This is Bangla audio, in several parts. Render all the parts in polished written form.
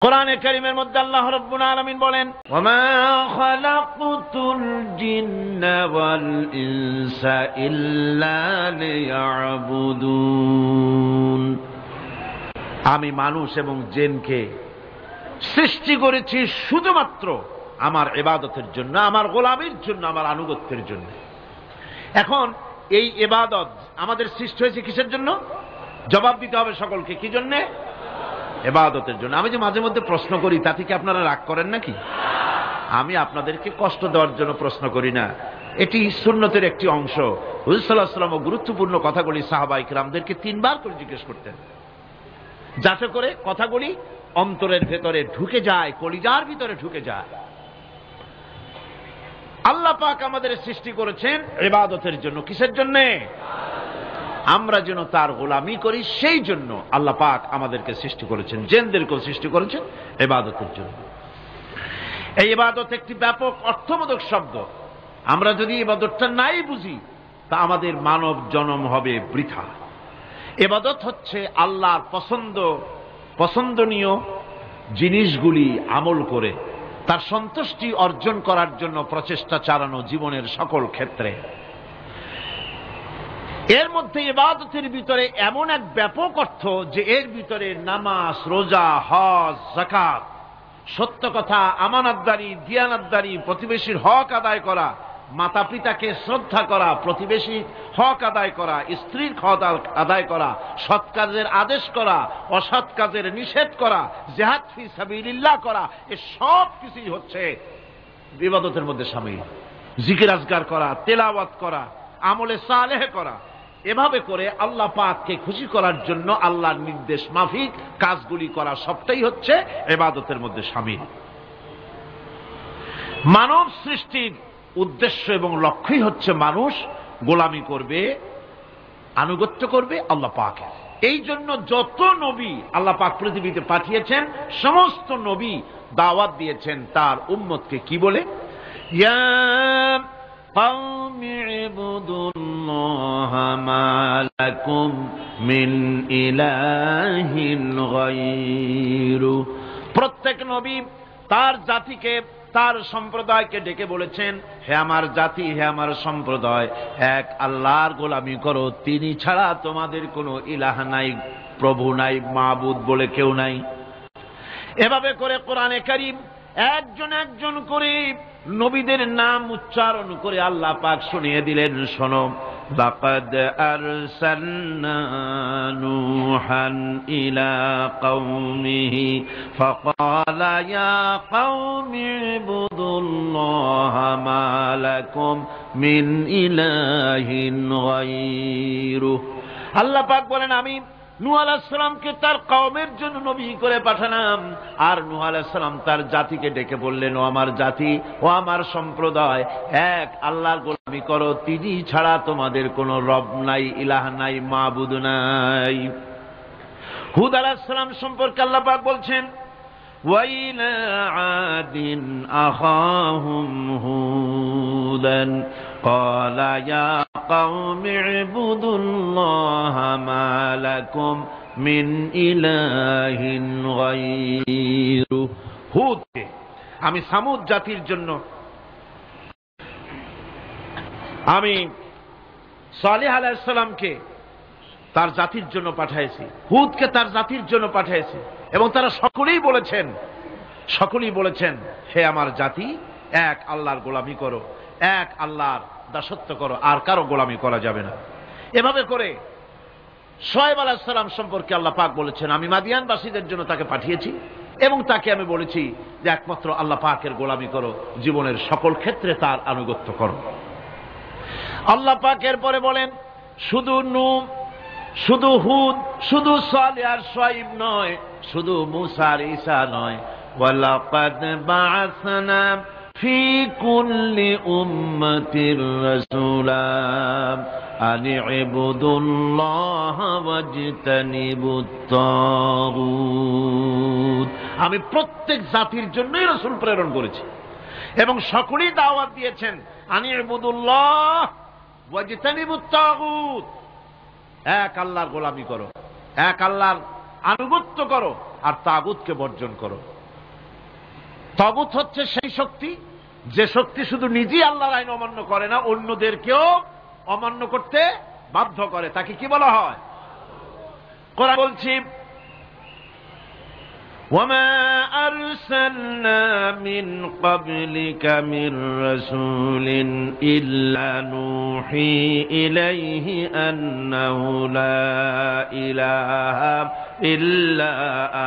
কোরআনে কারীমের মধ্যে আল্লাহ রাব্বুল আলামিন বলেন, ওয়ামা খালাকতুল জিন্না ওয়াল ইনসা ইল্লা লিয়াবুদুন। আমি মানুষ এবং জিনকে সৃষ্টি করেছি শুধুমাত্র আমার ইবাদতের জন্য, আমার গোলামির জন্য, আমার আনুগত্যের জন্য। এখন এই ইবাদত আমাদের সৃষ্টি হয়েছে কিসের জন্য? জবাব দিতে হবে সকলকে। কি জন্য? ইবাদতের জন্য। আমি যে মাঝে মধ্যে প্রশ্ন করি, তাতে কি আপনারা রাগ করেন নাকি? আমি আপনাদেরকে কষ্ট দেওয়ার জন্য প্রশ্ন করি না, এটি সুন্নতের একটি অংশ। হুজুর সাল্লাল্লাহু আলাইহি ওয়াসাল্লাম গুরুত্বপূর্ণ কথাগুলি সাহাবায়ে কিরামদেরকে 3 বার করে জিজ্ঞেস করতেন, যাতে করে কথাগুলি অন্তরের ভেতরে ঢুকে যায়, কলিজার ভিতরে ঢুকে যায়। আল্লাহ পাক আমাদের সৃষ্টি করেছেন ইবাদতের জন্য। কিসের জন্য? আমরা যেন তার গোলামি করি, সেই জন্য আল্লাহ পাক আমাদেরকে সৃষ্টি করেছেন, জিনদেরকেও সৃষ্টি করেছেন ইবাদতের জন্য। এই ইবাদত একটি ব্যাপক অর্থবোধক শব্দ। আমরা যদি ইবাদতটা নাই বুঝি, তা আমাদের মানব জন্ম হবে বৃথা। ইবাদত হচ্ছে আল্লাহর পছন্দনীয় জিনিসগুলি আমল করে তার সন্তুষ্টি অর্জন করার জন্য প্রচেষ্টা চালানো জীবনের সকল ক্ষেত্রে। এর মধ্যে ইবাদতের ভিতরে এমন এক ব্যাপক অর্থ যে এর ভিতরে নামাজ, রোজা, হজ, যাকাত, সত্য কথা, আমানতদারি, দিয়ানতদারি, প্রতিবেশীর হক আদায় করা, মাতা পিতাকে শ্রদ্ধা করা, প্রতিবেশীর হক আদায় করা, স্ত্রীর হক আদায় করা, সৎ কাজের আদেশ করা, অসৎ কাজের নিষেধ করা, জিহাদ ফি সাবিলিল্লাহ করা, এ সব কিছুই হচ্ছে ইবাদতের মধ্যে শামিল। জিকির আজকার করা, তেলাওয়াত করা, আমলে সালেহ করা, এভাবে করে আল্লাহ পাককে খুশি করার জন্য আল্লাহর নির্দেশ মাফিক কাজগুলি করা, সবটাই হচ্ছে ইবাদতের মধ্যে শামিল। মানব সৃষ্টির উদ্দেশ্য এবং লক্ষ্যই হচ্ছে মানুষ গোলামি করবে, আনুগত্য করবে আল্লাহ পাকের। এই জন্য যত নবী আল্লাহ পাক পৃথিবীতে পাঠিয়েছেন, সমস্ত নবী দাওয়াত দিয়েছেন তার উম্মতকে কি বলে? ইয়া কওমি ইবুদুল্লাহা মা লাকুম মিন ইলাহিন গায়রু। প্রত্যেক নবী তার জাতিকে, তার সম্প্রদায়কে ডেকে বলেছেন, হে আমার জাতি, হে আমার সম্প্রদায়, এক আল্লাহর গোলামি করো, তিনি ছাড়া তোমাদের কোনো ইলাহ নাই, প্রভু নাই, মাবুদ বলে কেউ নাই। এভাবে করে কোরআনে কারীম একজন একজন করে নবীদের নাম উচ্চারণ করে আল্লাহ পাক শুনিয়ে দিলেন, শোনো, লাকাদ আরসালনা নূহান ইলা কওমিহি ফাকালা ইয়া কওমি ইবুদুল্লাহা মা লাকুম মিন ইলাহিন গায়রুহু। আল্লাহ পাক বলেন, আমি নূহ আলাইহিস সালামকে তার কওমের জন্য নবী করে পাঠালাম, আর নূহ আলাইহিস সালাম তার জাতিকে ডেকে বললেন, ও আমার জাতি, ও আমার সম্প্রদায়, এক আল্লাহর গোলামি করো, তিনি ছাড়া তোমাদের কোনো রব নাই, ইলাহ নাই, মাবুদ নাই। হুদ আলাইহিস সালাম সম্পর্কে আল্লাহ পাক বলছেন, ওয়াইলা আদিন আখাহুম হুদান ক্বালা ইয়া কওমি ইবুদুল্লাহা মা লাকুম মিন ইলাহিন গায়রু। হুদকে আমি সামুদ জাতির জন্য, আমি সালেহ আলাইহিস সালামকে তার জাতির জন্য পাঠিয়েছি, হুদকে তার জাতির জন্য পাঠিয়েছি, এবং তারা সকলেই বলেছেন, হে আমার জাতি, এক আল্লাহর গোলামি করো, এক আল্লাহর দাসত্ব করো, আর কারো গোলামি করা যাবে না। এভাবে করে শুআয়ব আলাইহিস সালাম সম্পর্কে আল্লাহ পাক বলেছেন, আমি মাদিয়ানবাসীদের জন্য তাকে পাঠিয়েছি, এবং তাকে আমি বলেছি যে একমাত্র আল্লাহ পাকের গোলামি করো, জীবনের সকল ক্ষেত্রে তার আনুগত্য করো। আল্লাহ পাক এরপরে বলেন, শুধু নূহ, শুধু হুদ, শুধু সালেহ আর শুআয়ব নয়, শুধু মূসা আর ঈসা নয়, ওয়ালাকাদ বা'আসনা ফি কুল্লি উম্মাতির রাসূলা আন ইবুদুল্লাহা ওয়াজতানিবুত তাগুত। আমি প্রত্যেক জাতির জন্যই রাসূল প্রেরণ করেছি, এবং সকলেই দাওয়াত দিয়েছেন, আন ইবুদুল্লাহ ওয়াজতানিবুত তাগুত, এক আল্লাহর গোলামি করো, এক আল্লাহর আনুগত্য করো আর তাগুতকে বর্জন করো। তাগুত হচ্ছে সেই শক্তি যে শক্তি শুধু নিজেই আল্লাহর আইন অমান্য করে না, অন্যদেরকেও অমান্য করতে বাধ্য করে। তাকে কি বলা হয়? কোরআন বলছি, وَمَا أَرْسَلْنَا مِنْ قَبْلِكَ مِنْ رَسُولٍ إِلَّا نُوحِي إِلَيْهِ أَنَّهُ لَا إِلَهَ إِلَّا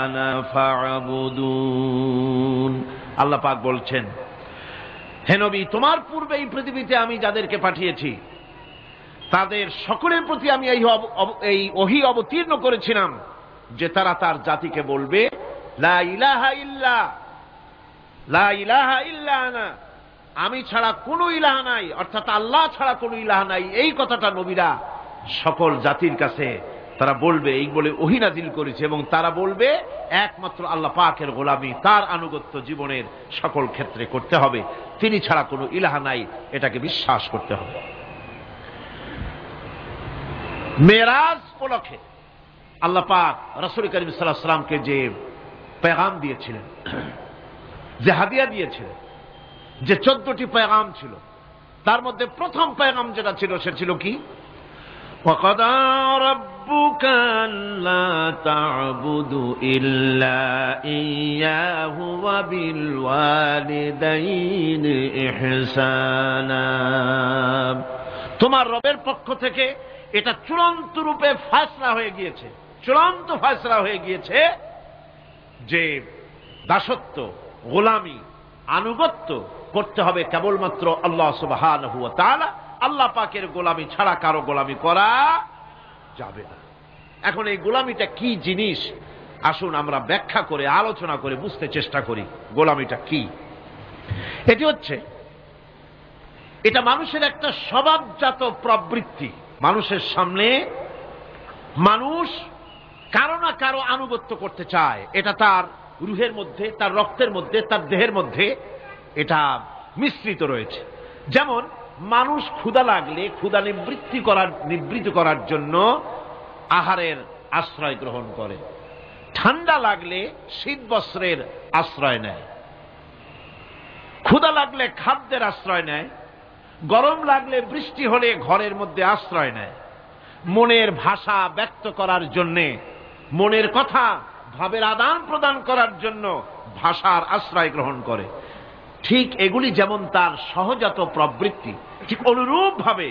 أَنَا فَاعْبُدُونِ। আল্লাহ পাক বলছেন, হে নবী, তোমার পূর্বে এই পৃথিবীতে আমি যাদেরকে পাঠিয়েছি তাদের সকলের প্রতি আমি এই ওহী অবতীর্ণ করেছিলাম যে তারা তার জাতিকে বলবে, লা ইলাহা ইল্লা, লা ইলাহা ইল্লা আনা, আমি ছাড়া কোনো ইলাহ নাই, অর্থাৎ আল্লাহ ছাড়া কোনো ইলাহ নাই। এই কথাটা নবীরা সকল জাতির কাছে তারা বলবে, এই বলে ওহী নাজিল করেছে, এবং তারা বলবে একমাত্র আল্লাহ পাকের গোলামি, তার আনুগত্য জীবনের সকল ক্ষেত্রে করতে হবে, তিনি ছাড়া কোনো ইলাহ নাই, এটাকে বিশ্বাস করতে হবে। মেরাজ উপলক্ষে আল্লাহ পাক রাসূল করিম সাল্লাল্লাহু আলাইহি ওয়াসাল্লামকে যে পেগাম দিয়েছিলেন, যে হাদিয়া দিয়েছিলেন, যে 14টি পেগাম ছিল, তার মধ্যে প্রথম পেগাম যেটা ছিল সে ছিল কি? وَقَضَى رَبُّكَ أَلَّا تَعْبُدُوا إِلَّا إِيَّاهُ وَبِالْوَالِدَيْنِ إِحْسَانًا। তোমার রবের পক্ষ থেকে এটা চূড়ান্ত রূপে ফয়সালা হয়ে গিয়েছে, চূড়ান্ত ফয়সালা হয়ে গিয়েছে যে দাসত্ব, গোলামি, আনুগত্য করতে হবে কেবলমাত্র আল্লাহ সুবহানাহু ওয়া তাআলা। আল্লাহ পাকের গোলামি ছাড়া কারো গোলামি করা যাবে না। এখন এই গোলামিটা কি জিনিস, আসুন আমরা ব্যাখ্যা করে আলোচনা করে বুঝতে চেষ্টা করি গোলামিটা কি। এটি হচ্ছে, এটা মানুষের একটা স্বভাবজাত প্রবৃত্তি। মানুষের সামনে মানুষ কারো না কারো আনুগত্য করতে চায়, এটা তার রুহের মধ্যে, তার রক্তের মধ্যে, তার দেহের মধ্যে এটা মিশ্রিত রয়েছে। যেমন মানুষ ক্ষুধা লাগলে ক্ষুধা নিবৃত্ত করার জন্য আহারের আশ্রয় গ্রহণ করে, ঠান্ডা লাগলে শীত বস্ত্রের আশ্রয় নেয়, ক্ষুধা লাগলে খাদ্যের আশ্রয় নেয়, গরম লাগলে বৃষ্টি হলে ঘরের মধ্যে আশ্রয় নেয়, মনের ভাষা ব্যক্ত করার জন্যে, মনের কথা ভাবের আদান প্রদান করার জন্য ভাষার আশ্রয় গ্রহণ করে। ঠিক এগুলি যেমন তার সহজাত প্রবৃত্তি, ঠিক অনুরূপ ভাবে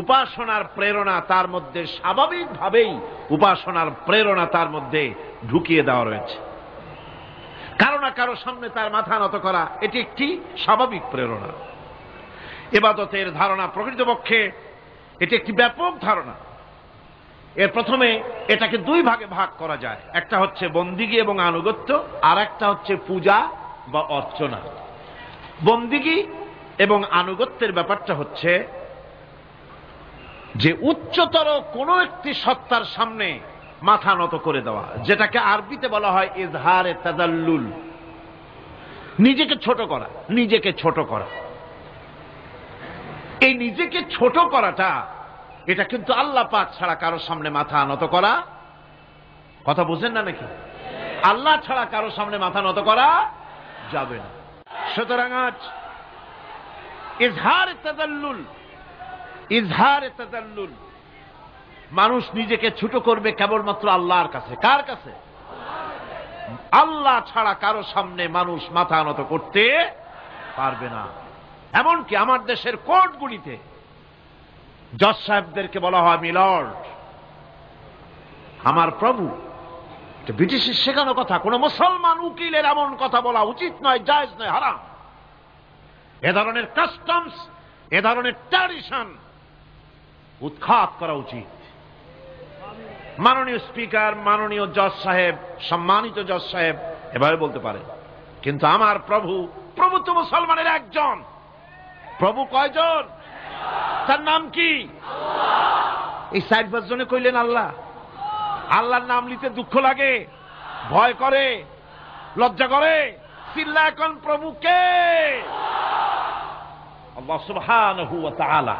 উপাসনার প্রেরণা তার মধ্যে স্বাভাবিকভাবেই উপাসনার প্রেরণা তার মধ্যে ঢুকিয়ে দেওয়া রয়েছে। কারো না কারো সামনে তার মাথা নত করা এটি একটি স্বাভাবিক প্রেরণা। ইবাদতের ধারণা প্রকৃতপক্ষে এটি একটি ব্যাপক ধারণা। এর প্রথমে এটাকে দুই ভাগে ভাগ করা যায়, একটা হচ্ছে বন্দিগি এবং আনুগত্য, আর একটা হচ্ছে পূজা বা অর্চনা। বন্দিগি এবং আনুগত্যের ব্যাপারটা হচ্ছে যে উচ্চতর কোন একটি সত্তার সামনে মাথা নত করে দেওয়া, যেটাকে আরবিতে বলা হয় ইজহারে তাদাল্লুল, নিজেকে ছোট করা, নিজেকে ছোট করা। এই নিজেকে ছোট করাটা এটা কিন্তু আল্লাহ পাক ছাড়া কারো সামনে মাথা নত করা, কথা বুঝেন না নাকি? আল্লাহ ছাড়া কারো সামনে মাথা নত করা যাবে না। সুতরাং আজ ইজহারে তাদাল্লুল, মানুষ নিজেকে ছোট করবে কেবলমাত্র আল্লাহর কাছে। কার কাছে? আল্লাহ ছাড়া কারো সামনে মানুষ মাথা নত করতে পারবে না। এমনকি আমার দেশের কোর্টগুলিতে জজ সাহেবদেরকে বলা হয় মিলর্ড, আমার প্রভু। ব্রিটিশের শেখানো কথা, কোন মুসলমান উকিলের এমন কথা বলা উচিত নয়, জায়েজ নয়, হারাম। এ ধরনের কাস্টমস, এ ধরনের ট্র্যাডিশন উৎখাত করা উচিত। মাননীয় স্পিকার, মাননীয় জজ সাহেব, সম্মানিত জজ সাহেব এভাবে বলতে পারে, কিন্তু আমার প্রভু, প্রভু তো মুসলমানের একজন। প্রভু কয়জন? তার নাম কি? এই 4-5 জনে কইলেন আল্লাহ। আল্লাহর নাম নিতে দুঃখ লাগে, ভয় করে, লজ্জা করে, চিল্লা এখন প্রভু কে? আল্লাহ সুবহানাহু ওয়া তাআলা।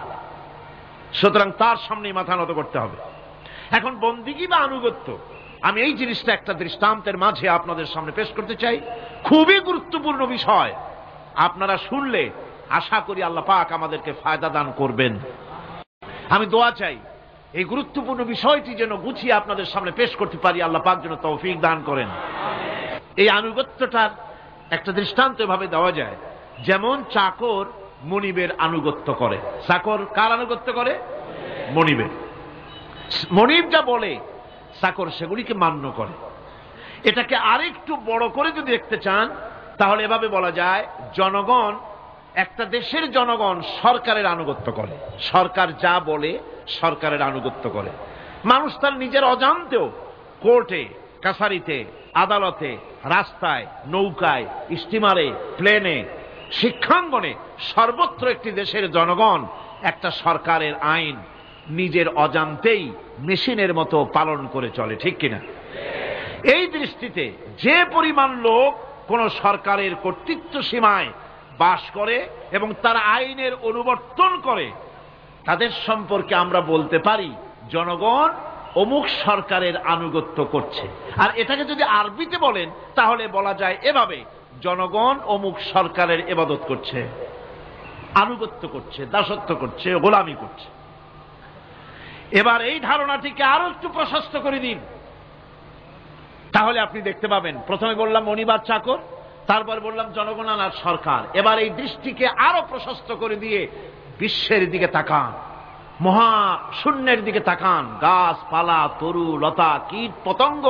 সুতরাং তার সামনে মাথা নত করতে হবে। এখন বন্দিগি বা আনুগত্য, আমি এই জিনিসটা একটা দৃষ্টান্তের মাঝে আপনাদের সামনে পেশ করতে চাই। খুবই গুরুত্বপূর্ণ বিষয়, আপনারা শুনলে আশা করি আল্লাহ পাক আমাদেরকে ফায়দা দান করবেন। আমি দোয়া চাই এই গুরুত্বপূর্ণ বিষয়টি যেন গুছিয়ে আপনাদের সামনে পেশ করতে পারি, আল্লাহ পাক যেন তৌফিক দান করেন। এই আনুগত্যটার একটা দৃষ্টান্ত এভাবে দেওয়া যায়, যেমন চাকর মনিবের আনুগত্য করে। চাকর কার আনুগত্য করে? মনিবের। মনিব যা বলে চাকর সেগুলিকে মান্য করে। এটাকে আরেকটু বড় করে যদি দেখতে চান তাহলে এভাবে বলা যায়, জনগণ, একটা দেশের জনগণ সরকারের আনুগত্য করে। সরকার যা বলে সরকারের আনুগত্য করে। মানুষ তার নিজের অজান্তেও কোর্টে, কাছারিতে, আদালতে, রাস্তায়, নৌকায়, স্টিমারে, প্লেনে, শিক্ষাঙ্গনে, সর্বত্র একটি দেশের জনগণ একটা সরকারের আইন নিজের অজান্তেই মেশিনের মতো পালন করে চলে, ঠিক কিনা? এই দৃষ্টিতে যে পরিমাণ লোক কোন সরকারের কর্তৃত্ব সীমায় বাস করে এবং তারা আইনের অনুবর্তন করে, তাদের সম্পর্কে আমরা বলতে পারি জনগণ অমুক সরকারের আনুগত্য করছে। আর এটাকে যদি আরবিতে বলেন তাহলে বলা যায় এভাবে, জনগণ অমুক সরকারের ইবাদত করছে, আনুগত্য করছে, দাসত্ব করছে, গোলামি করছে। এবার এই ধারণাটিকে আরো একটু প্রশস্ত করে দিন, তাহলে আপনি দেখতে পাবেন, প্রথমে বললাম মনিবার চাকর, তারপর বললাম জনগণ আর সরকার। এবার এই দৃষ্টিকে আরো প্রশস্ত করে দিয়ে বিশ্বের দিকে তাকান, মহা শূন্যের দিকে তাকান। গাছপালা, তরু লতা, কীট পতঙ্গ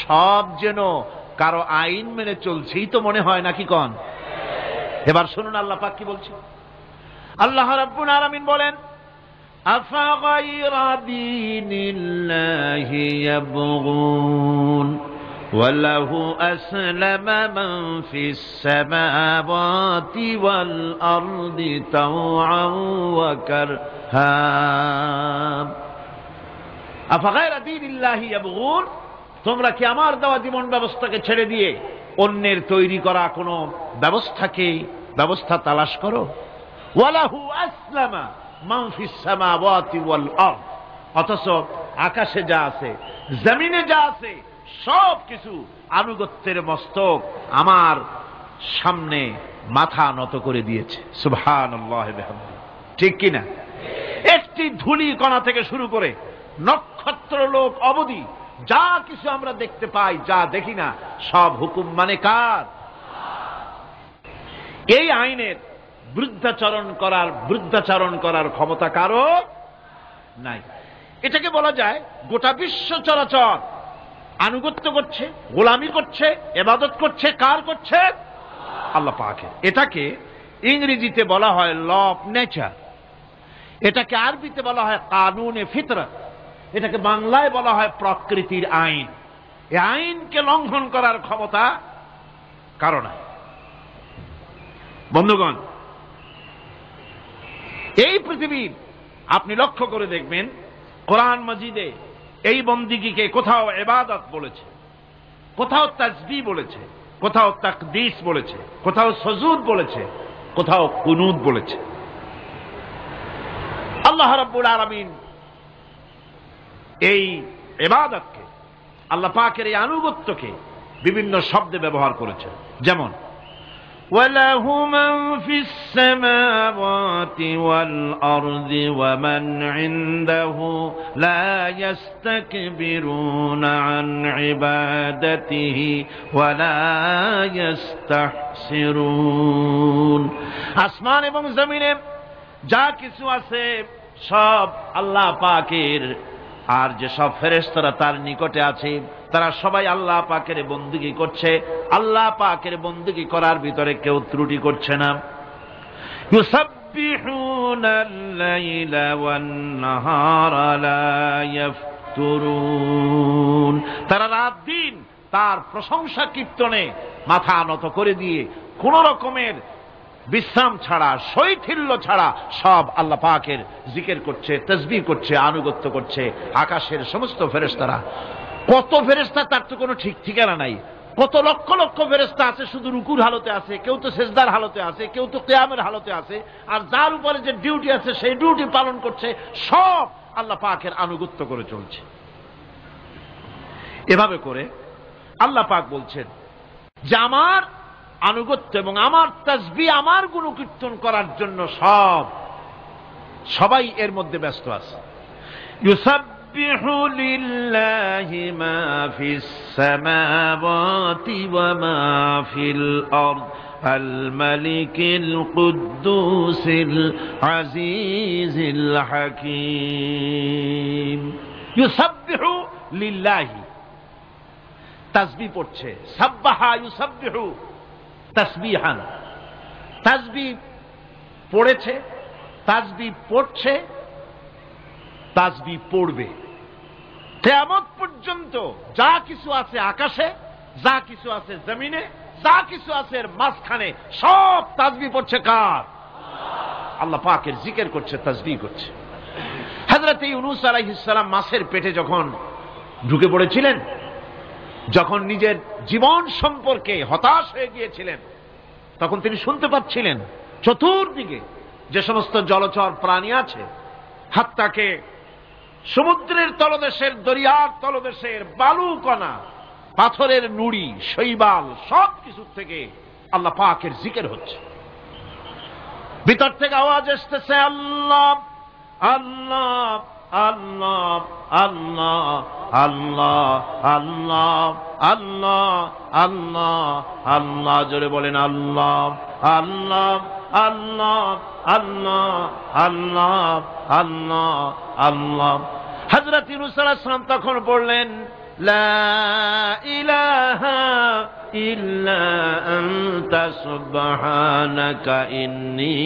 সব যেন কারো আইন মেনে চলছেই তো মনে হয়, নাকি কন? এবার শুনুন আল্লাহ পাক কি বলছে। আল্লাহ রাব্বুল আলামিন বলেন, আফাগায়রা দীনিল্লাহি ইয়াবগুন ওয়ালাহু আসলামা মান ফিস সামাওয়াতি ওয়াল আরদি তাওআন ওয়া কারহা। আফাগায়রা দীনিল্লাহি ইয়াবগুন, তোমরা কি আমার দেওয়া জীবন ব্যবস্থাকে ছেড়ে দিয়ে অন্যের তৈরি করা কোন ব্যবস্থা তালাশ করো? ওয়ালাহু আসলামা মান ফিস সামাওয়াতি ওয়াল আরদ, অথচ আকাশে যা আছে, জমিনে যা আছে, সব কিছু আনুগত্যের মস্তক আমার সামনে মাথা নত করে দিয়েছে। সুবহানাল্লাহি বিহামদিহি, ঠিক কিনা? একটি ধূলি কণা থেকে শুরু করে নক্ষত্র লোক অবধি যা কিছু আমরা দেখতে পাই, যা দেখি না, সব হুকুম মানে কার? এই আইনের বৃদ্ধাচারণ করার ক্ষমতা কারো নাই। এটাকে বলা যায় গোটা বিশ্ব চরাচর আনুগত্য করছে, গোলামি করছে, ইবাদত করছে। কার করছে? আল্লাহ পাকের। এটাকে ইংরেজিতে বলা হয় ল অফ নেচার, এটাকে আরবিতে বলা হয় কানুনে ফিতরত, এটাকে বাংলায় বলা হয় প্রকৃতির আইন। এই আইনকে লঙ্ঘন করার ক্ষমতা কারো নাই। বন্ধুগণ, এই পৃথিবীর আপনি লক্ষ্য করে দেখবেন, কোরআন মাজিদে এই বন্দিগিকে কোথাও ইবাদত বলেছে, কোথাও তাসবিহ বলেছে, কোথাও তাকদীস বলেছে, কোথাও সুজুদ বলেছে, কোথাও কুনুত বলেছে। আল্লাহ রাব্বুল আলামিন এই ইবাদতকে, আল্লাহ পাকের এই আনুগত্যকে বিভিন্ন শব্দে ব্যবহার করেছেন। যেমন وَلَهُ مَنْ فِي السَّمَاوَاتِ وَالْأَرْضِ وَمَنْ عِنْدَهُ لَا يَسْتَكْبِرُونَ عَنْ عِبَادَتِهِ وَلَا يَسْتَحْسِرُونَ। আসমান এবং জমিনে যা কিছু আছে সব আল্লাহ পাকের, আর যে সব ফেরেশতারা তার নিকটে আছে তারা সবাই আল্লাহ পাকের বন্দেগী করছে। আল্লাহ পাকের বন্দেগী করার ভিতরে কেউ ত্রুটি করছে না। ইউসাব্বিহুনাল লাইলা ওয়ান নাহারা লা ইয়াফতুরুন, তারা রাত দিন তার প্রশংসা কীর্তনে মাথা নত করে দিয়ে কোন রকমের বিশ্রাম ছাড়া, শৈথিল্য ছাড়া সব আল্লাহ পাকের জিকির করছে, তাসবিহ করছে, আনুগত্য করছে। আকাশের সমস্ত ফেরেশতারা, কত ফেরেশতা তার তো কোনো ঠিক ঠিকানা নাই। কত লক্ষ লক্ষ ফেরেশতা আছে, শুধু রুকুর হালতে আছে, কেউ তো সেজদার হালতে আছে, কেউ তো কিয়ামের হালতে আছে। আর যার উপরে যে ডিউটি আছে সেই ডিউটি পালন করছে, সব আল্লাহ পাকের আনুগত্য করে চলছে। এভাবে করে আল্লাহ পাক বলছেন যে আমার আনুগত্য এবং আমার তাসবিহ, আমার গুণকীর্তন করার জন্য সবাই এর মধ্যে ব্যস্ত আছে। ইউসাব্বিহু লিল্লাহি মা ফিস সামাওয়াতি ওয়া মা ফিল আরদ আল মালিকিল কুদ্দুসিল আজিজিল হাকীম। ইউসাব্বিহু লিল্লাহি, তাসবিহ পড়ছে, সাব্বাহা ইউসাব্বিহু তাসবিহান, তাসবিহ পড়েছে, তাসবিহ পড়ছে, তাসবিহ পড়বে। কিয়ামত পর্যন্ত যা কিছু আছে আকাশে, যা কিছু আছে জমিনে, যা কিছু আছে এর মাঝখানে, সব তাসবিহ পড়ছে কার? আল্লাহ পাকের জিকির করছে, তাসবিহ করছে। হযরত ইউনূস আলাইহিস সালাম মাছের পেটে যখন ঢুকে পড়েছিলেন, যখন নিজের জীবন সম্পর্কে হতাশ হয়ে গিয়েছিলেন, তখন তিনি শুনতে পাচ্ছিলেন চতুর্দিকে যে সমস্ত জলচর প্রাণী আছে, হাত্তাকে সমুদ্রের তলদেশের, দরিয়ার তলদেশের বালুকণা, পাথরের নুড়ি, শৈবাল, সব কিছু থেকে আল্লাহ পাকের জিকির হচ্ছে। ভিতর থেকে আওয়াজ আসতেছে, আল্লাহ আল্লাহ আল্লাহ আল্লাহ আল্লাহ আল্লাহ আল্লাহ আল্লাহ আল্লাহ। জোরে বলেন আল্লাহ আল্লাহ আল্লাহ আল্লাহ আল্লাহ আল্লাহ আল্লাহ। হযরত ইউনূস আলাইহিস সালাম তখন পড়লেন, লা ইলাহা ইল্লা আনতা সুবহানাকা ইন্নী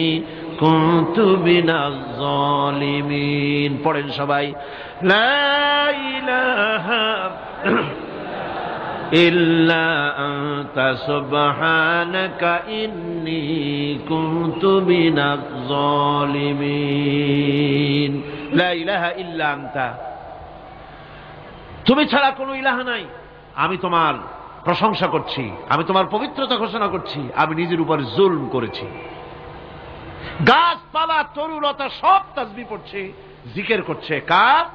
কুনতু মিনাজ জালিমিন। পড়েন সবাই, লা ইলাহা ইল্লা আনতা সুবহানাকা ইন্নী কুনতু মিনাজ জালিমিন। লা ইলাহা ইল্লা আনতা, তুমি ছাড়া কোনো ইলাহা নাই, আমি তোমার প্রশংসা করছি, আমি তোমার পবিত্রতা ঘোষণা করছি, আমি নিজের উপর জুলম করেছি। গাছপালা, তরুলতা সব তাসবিহ পড়ছে, জিকির করছে কার?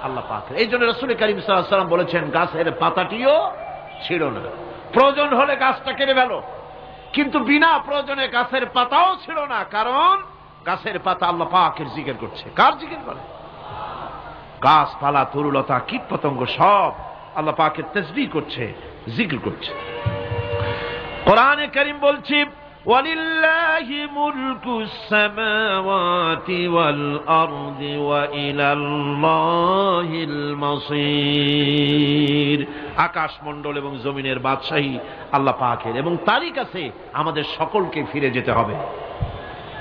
আল্লাহ পাকের। এই জন্য রাসূল কারীম সাল্লাল্লাহু আলাইহি ওয়াসাল্লাম বলেছেন, গাছের পাতাটিও ছিঁড়ো না, প্রয়োজন হলে গাছটা কেটে ফেলো, কিন্তু বিনা প্রয়োজনে গাছের পাতাও ছিঁড়ো না, কারণ গাছের পাতা আল্লাহ পাকের জিকির করছে। কার জিকির করে? গাছপালা, তরুলতা, কীট পতঙ্গ সব আল্লাহ পাকের তাসবিহ করছে, জিকির করছে। কোরআনে কারীম বলছে, ওয়ালিল্লাহি মুলকুস সামাওয়াতি ওয়াল আরদি ওয়া ইলাল্লাহিল মাসীর। আকাশ মণ্ডল এবং জমিনের বাদশাহী আল্লাহ পাকের, এবং তারই কাছে আমাদের সকলকে ফিরে যেতে হবে।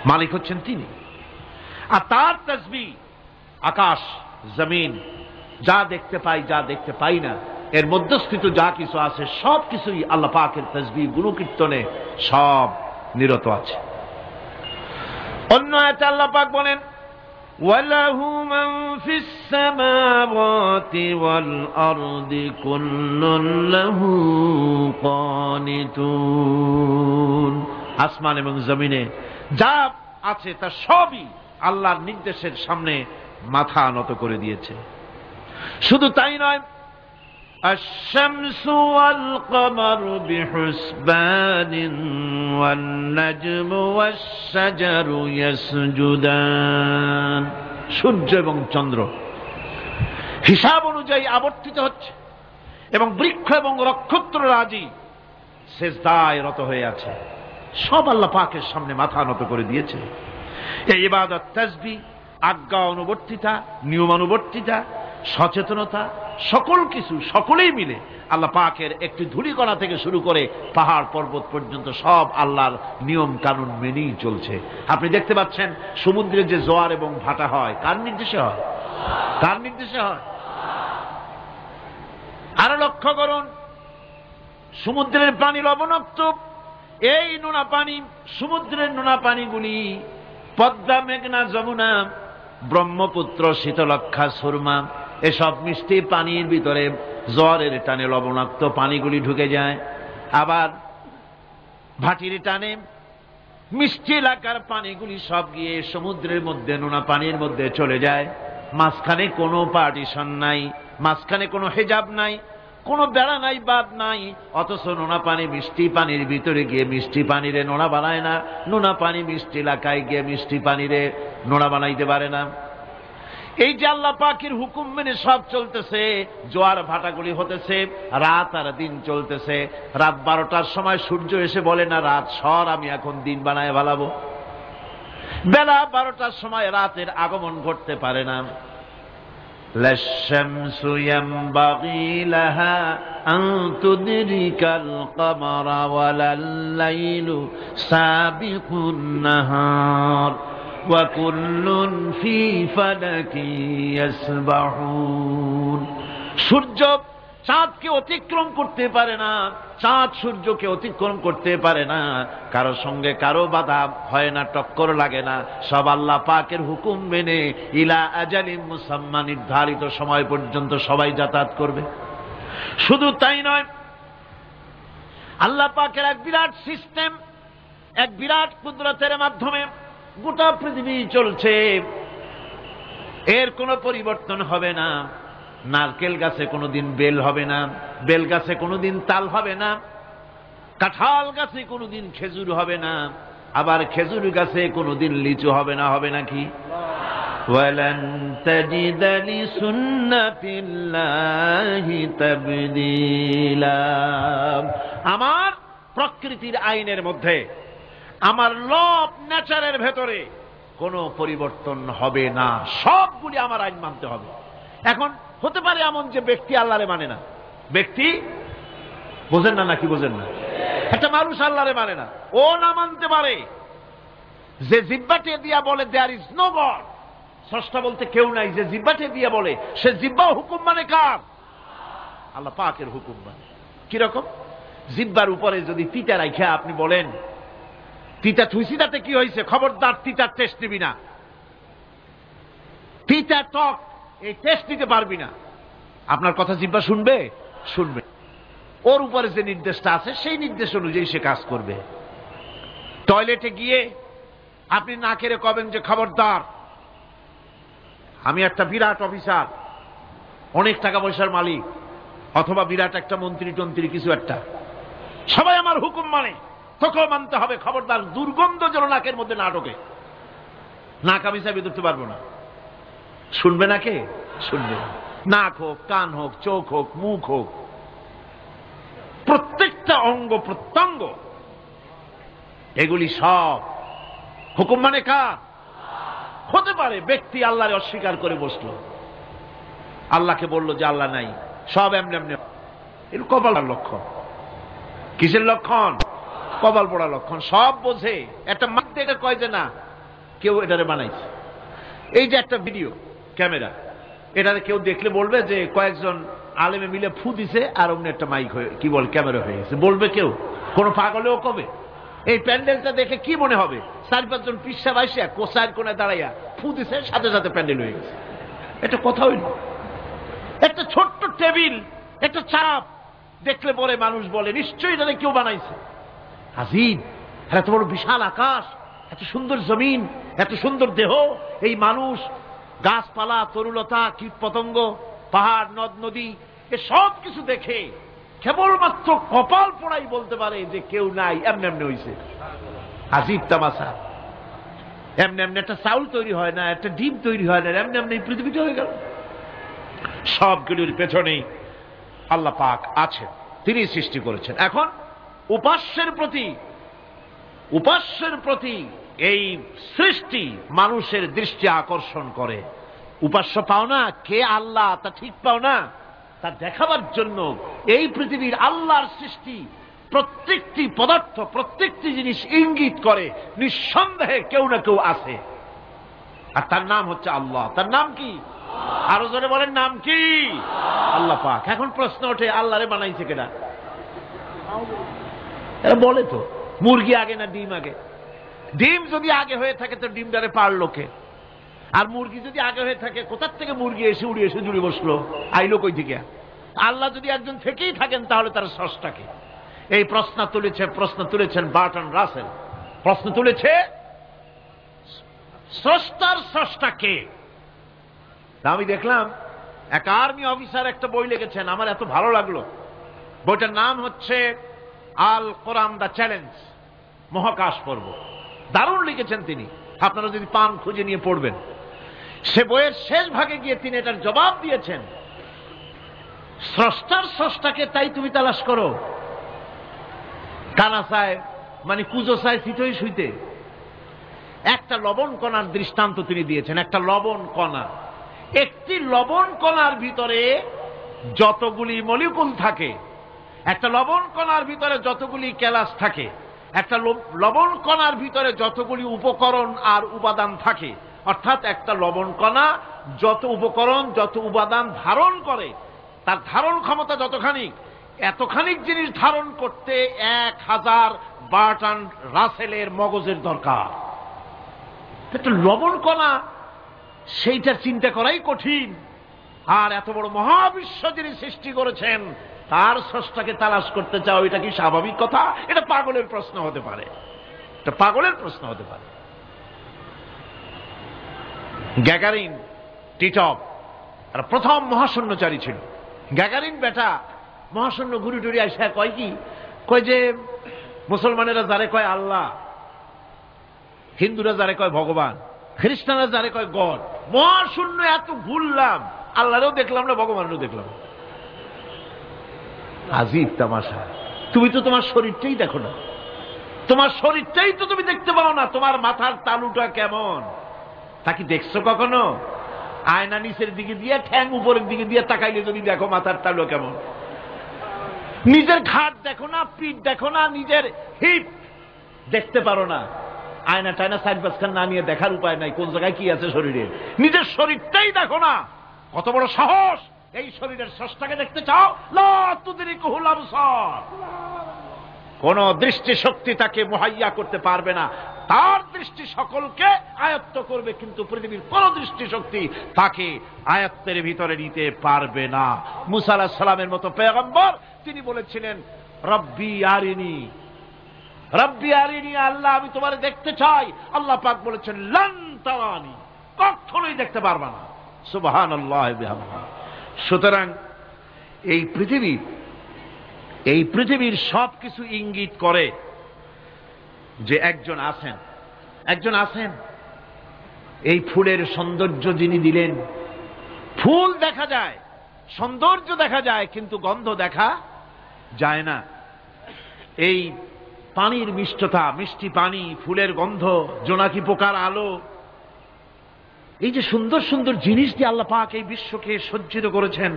মালিক হচ্ছেন তিনি, আর তার তাসবিহ আকাশ জমিন, যা দেখতে পাই, যা দেখতে পাই না, এর মধ্যস্থিত যা কিছু আছে সব কিছুই আল্লাহ পাকের তাসবিহ গুণকীর্তনে সব নিরত আছে। অন্য আয়াতে আল্লাহ পাক বলেন, ওয়ালাহু মান ফিস সামাওয়াতি ওয়াল আরদি কুল্লুন লাহু কানিতুন। আসমান এবং জমিনে যা আছে তা সবই আল্লাহর নির্দেশের সামনে মাথা নত করে দিয়েছে। শুধু তাই নয়, আশ-শামসু ওয়াল কমারু বিহুসবানিন ওয়ান নাজমু ওয়াশ-শাজারু ইয়াসজুদান। সূর্য এবং চন্দ্র হিসাব অনুযায়ী আবর্তিত হচ্ছে, এবং বৃক্ষ এবং নক্ষত্ররাজি সেজদায় রত হয়ে আছে। সব আল্লাহ পাকের সামনে মাথা নত করে দিয়েছে। এই ইবাদত, তাসবিহ, আজ্ঞা অনুবর্তিতা, নিয়মানুবর্তিতা, সচেতনতা, সকল কিছু সকলেই মিলে আল্লাহ পাকের একটি ধূলিকণা থেকে শুরু করে পাহাড় পর্বত পর্যন্ত সব আল্লাহর নিয়ম কানুন মেনেই চলছে। আপনি দেখতে পাচ্ছেন সমুদ্রে যে জোয়ার এবং ভাটা হয়, কার নির্দেশে হয়? কার নির্দেশে হয়? আরো লক্ষ্য করুন, সমুদ্রের পানি লবণাক্ত, এই নোনা পানি, সমুদ্রের নোনা পানিগুলি পদ্মা, মেঘনা, যমুনা, ব্রহ্মপুত্র, শীতলক্ষা, সুরমা, এসব মিষ্টি পানির ভিতরে জোয়ারের টানে লবণাক্ত পানিগুলি ঢুকে যায়। আবার ভাটির টানে মিষ্টি এলাকার পানিগুলি সব গিয়ে সমুদ্রের মধ্যে নোনা পানির মধ্যে চলে যায়। মাঝখানে কোনো পার্টিশন নাই, মাঝখানে কোনো হেজাব নাই, কোনো বেড়া নাই, বাদ নাই, অথচ নোনা পানি মিষ্টি পানির ভিতরে গিয়ে মিষ্টি পানিরে নোনা বানায় না, নোনা পানি মিষ্টি এলাকায় গিয়ে মিষ্টি পানিরে নোনা বানাইতে পারে না। এই যে আল্লাহ পাকের হুকুম মেনে সব চলতেছে, জোয়ার ভাটাগুলি হতেছে, রাত আর দিন চলতেছে। রাত 12টার সময় সূর্য এসে বলে না রাত সর, আমি এখন দিন বানায় ভালাবো। বেলা 12টার সময় রাতের আগমন ঘটতে পারে না। লাশ-শামসু ইয়ানবাগী লাহা আন তুদরিকাল কমারা ওয়ালাল লাইলু সাবিকুন নাহার ওয়া কুল্লুন ফি ফালাকি ইয়াসবাহুন। সূর্য চাঁদকে অতিক্রম করতে পারে না, চাঁদ সূর্যকে অতিক্রম করতে পারে না, কারো সঙ্গে কারো বাধা হয় না, টক্কর লাগে না, সব আল্লাহ পাকের হুকুম মেনে ইলা আজালিন মুসাম্মা নির্ধারিত সময় পর্যন্ত সবাই যাতায়াত করবে। শুধু তাই নয়, আল্লাহ পাকের এক বিরাট সিস্টেম, এক বিরাট কুদরতের মাধ্যমে গোটা পৃথিবী চলছে, এর কোনো পরিবর্তন হবে না। নারকেল গাছে কোনোদিন বেল হবে না, বেল গাছে কোনোদিন তাল হবে না, কাঁঠাল গাছে কোনোদিন খেজুর হবে না, আবার খেজুর গাছে কোনোদিন লিচু হবে না। হবে নাকি? ওয়ালান তাজিদা লিসুন্নাতিল্লাহি তাবদীলা। আমার প্রকৃতির আইনের মধ্যে, আমার ল অফ নেচারের ভেতরে কোনো পরিবর্তন হবে না, সবগুলি আমার আইন মানতে হবে। এখন হতে পারে এমন যে ব্যক্তি আল্লাহরে মানে না, ব্যক্তি বোঝেন না নাকি বোঝেন না, একটা মানুষ আল্লাহরে মানে না, ও না মানতে পারে। যে জিহ্বাটে দিয়া বলে দেয়ার ইজ নো গড, স্রষ্টা বলতে কেউ নাই, যে জিহ্বাটে দিয়া বলে সে জিহ্বা হুকুম মানে কার? আল্লাহ পাকের হুকুম মানে। কিরকম? জিহ্বার উপরে যদি তিতা রাখা আপনি বলেন তিতা থুইছি তাতে কি হয়েছে, খবরদার তিতার টেস্ট নিবি না, তিতা টক এই টেস্ট নিতে পারবি না, আপনার কথা জিহ্বা শুনবে? শুনবে। ওর উপরে যে নির্দেশটা আছে সেই নির্দেশ অনুযায়ী সে কাজ করবে। টয়লেটে গিয়ে আপনি নাকেরে কবেন যে খবরদার, আমি একটা বিরাট অফিসার, অনেক টাকা পয়সার মালিক, অথবা বিরাট একটা মন্ত্রী টন্ত্রী কিছু একটা, সবাই আমার হুকুম মানে, তোকেও মানতে হবে, খবরদার দুর্গন্ধ যেন নাকের মধ্যে না ঢোকে, নাক আমি চাবি ধরতে পারবো না। শুনবে না কে? শুনবে। নাক হোক, কান হোক, চোখ হোক, মুখ হোক, প্রত্যেকটা অঙ্গ প্রত্যঙ্গ, এগুলি সব হুকুম মানে কার? হতে পারে ব্যক্তি আল্লাহরে অস্বীকার করে বসলো, আল্লাহকে বলল যে আল্লাহ নাই, সব এমনি এমনি, এর কপালের লক্ষণ। কিসের লক্ষণ? কপাল পড়া লক্ষণ। সব বোঝে, একটা মাধ্যমে এটা কয় যে না কেউ এটারে বানাইছে। এই যে একটা ভিডিও ক্যামেরা, এটাতে কেউ দেখলে বলবে যে কয়েকজন আলেমে মিলে ফু দিছে আর অমনি একটা মাইক হয়ে কি বল ক্যামেরা হয়ে গেছে, বলবে কেউ? কোন পাগলেও কবে? এই প্যান্ডেলটা দেখে কি মনে হবে? 4-5 পিসা বাইসা কোসার কোনে দাঁড়াইয়া ফু দিছে, সাথে সাথে প্যান্ডেল হয়ে গেছে। এটা কথা হইল? একটা ছোট্ট টেবিল, একটা চাপ দেখলে পরে মানুষ বলে নিশ্চয়ই এটা কেউ বানাইছে। আজীব, এত বড় বিশাল আকাশ, এত সুন্দর জমিন, এত সুন্দর দেহ, এই মানুষ, গাছপালা, তরুলতা, কীট পতঙ্গ, পাহাড়, নদ নদী, এ সব কিছু দেখে কেবলমাত্র কপাল পোড়াই বলতে পারে যে কেউ নাই, এমনি এমনি হয়েছে। আজীব তামাশা। এমনি এমনি একটা চাউল তৈরি হয় না, একটা ডিম তৈরি হয় না, এমনি এমনি পৃথিবীটা হয়ে গেল। সবগুলির পেছনেই আল্লাহ পাক আছেন, তিনি সৃষ্টি করেছেন। এখন উপাস্যের প্রতি এই সৃষ্টি মানুষের দৃষ্টি আকর্ষণ করে। উপাস্য পাও না কে আল্লাহ তা ঠিক পাও না, তা দেখাবার জন্য এই পৃথিবীর আল্লাহর সৃষ্টি প্রত্যেকটি পদার্থ, প্রত্যেকটি জিনিস ইঙ্গিত করে নিঃসন্দেহে কেউ না কেউ আছে, আর তার নাম হচ্ছে আল্লাহ। তার নাম কি? আরো জোরে বলেন, নাম কি? আল্লাহ পাক। এখন প্রশ্ন ওঠে আল্লাহরে বানাইছে কেনা? এরা বলে তো মুরগি আগে না ডিম আগে? ডিম যদি আগে হয়ে থাকে তো ডিমটারে পারলো কে? আর মুরগি যদি আগে হয়ে থাকে কোথার থেকে মুরগি এসে উড়ে এসে জুড়ে বসলো, আইলো কই থেকে? আল্লাহ যদি একজন থেকেই থাকেন তাহলে তার স্রষ্টাকে? এই প্রশ্ন তুলেছেন বার্টন রাসেল। প্রশ্ন তুলেছে স্রষ্টার স্রষ্টাকে। আমি দেখলাম এক আর্মি অফিসার একটা বই লিখেছেন, আমার এত ভালো লাগলো। বইটার নাম হচ্ছে আল কোরআন দ্য চ্যালেঞ্জ, মহাকাশ পর্ব। দারুণ লিখেছেন তিনি, আপনারা যদি পান খুঁজে নিয়ে পড়বেন। সে বইয়ের শেষ ভাগে গিয়ে তিনি এটার জবাব দিয়েছেন, স্রষ্টার স্রষ্টাকে তাই তুমি তালাশ করো, কানা চায় মানে কুজো চায় চিতই শুইতে। একটা লবণ কণার দৃষ্টান্ত তিনি দিয়েছেন। একটা লবণ কণা, একটি লবণ কণার ভিতরে যতগুলি মলিকুল থাকে, একটা লবণ কণার ভিতরে যতগুলি ক্যালাস থাকে, একটা লবণ কণার ভিতরে যতগুলি উপকরণ আর উপাদান থাকে, অর্থাৎ একটা লবণ কণা যত উপকরণ যত উপাদান ধারণ করে, তার ধারণ ক্ষমতা যতখানি, এতখানি জিনিস ধারণ করতে 1000 বার্টন রাসেলের মগজের দরকার। একটা লবণ কণা, সেইটার চিন্তা করাই কঠিন। আর এত বড় মহাবিশ্ব যিনি সৃষ্টি করেছেন তার স্রষ্টাকে তালাশ করতে চাও, এটা কি স্বাভাবিক কথা? এটা পাগলের প্রশ্ন হতে পারে, এটা পাগলের প্রশ্ন হতে পারে। গ্যাগারিন টিটপ আর প্রথম মহাশূন্যচারী ছিল। গ্যাগারিন বেটা মহাশূন্য ঘুরি টুরি আসা কয় কি, কয় যে মুসলমানেরা যারে কয় আল্লাহ, হিন্দুরা যারে কয় ভগবান, খ্রিস্টানরা যারে কয় গড, মহাশূন্য এত ঘুরলাম, আল্লাহরেও দেখলাম না, ভগবানেরও দেখলাম। আজীব তামাশা। তুমি তো তোমার শরীরটাই দেখো না, তোমার শরীরটাই তো তুমি দেখতে পাও না। তোমার মাথার তালুটা কেমন তা কি দেখছো কখনো? আয়না নিচের দিকে দিয়ে ঠ্যাং উপরের দিকে দিয়ে তাকাইলে যদি দেখো মাথার তালু কেমন। নিজের ঘাট দেখো না, পিঠ দেখো না, নিজের হিপ দেখতে পারো না। আয়না টায়না সাইড বাসখান না নিয়ে দেখার উপায় নাই কোন জায়গায় কি আছে শরীরের। নিজের শরীরটাই দেখো না। কত বড় সাহস! এই শরীরের স্রষ্টাকে দেখতে চাও? লা তুদরিকুহুল আবসার। কোন দৃষ্টি শক্তি তাকে মুহাইয়া করতে পারবে না। তার দৃষ্টি সকলকে আয়ত্ত করবে, কিন্তু পৃথিবীর কোন দৃষ্টি শক্তি তাকে আয়ত্তের ভিতরে নিতে পারবে না। মুসা আলাইহিস সালামের মতো পয়গম্বর তিনি বলেছিলেন, রব্বি আরিনি, রব্বি আরিনি, আল্লাহ আমি তোমারে দেখতে চাই। আল্লাহ পাক বলেছেন লান তারানি, কখনোই দেখতে পারবা না। সুবহানাল্লাহ বিহামদিহি। সুতরাং এই পৃথিবীর সবকিছু ইঙ্গিত করে যে একজন আছেন। এই ফুলের সৌন্দর্য যিনি দিলেন, ফুল দেখা যায়, সৌন্দর্য দেখা যায়, কিন্তু গন্ধ দেখা যায় না। এই পানির মিষ্টতা, মিষ্টি পানি, ফুলের গন্ধ, জোনাকি পোকার আলো, এই যে সুন্দর সুন্দর জিনিস দিয়ে আল্লাহ পাক এই বিশ্বকে সজ্জিত করেছেন,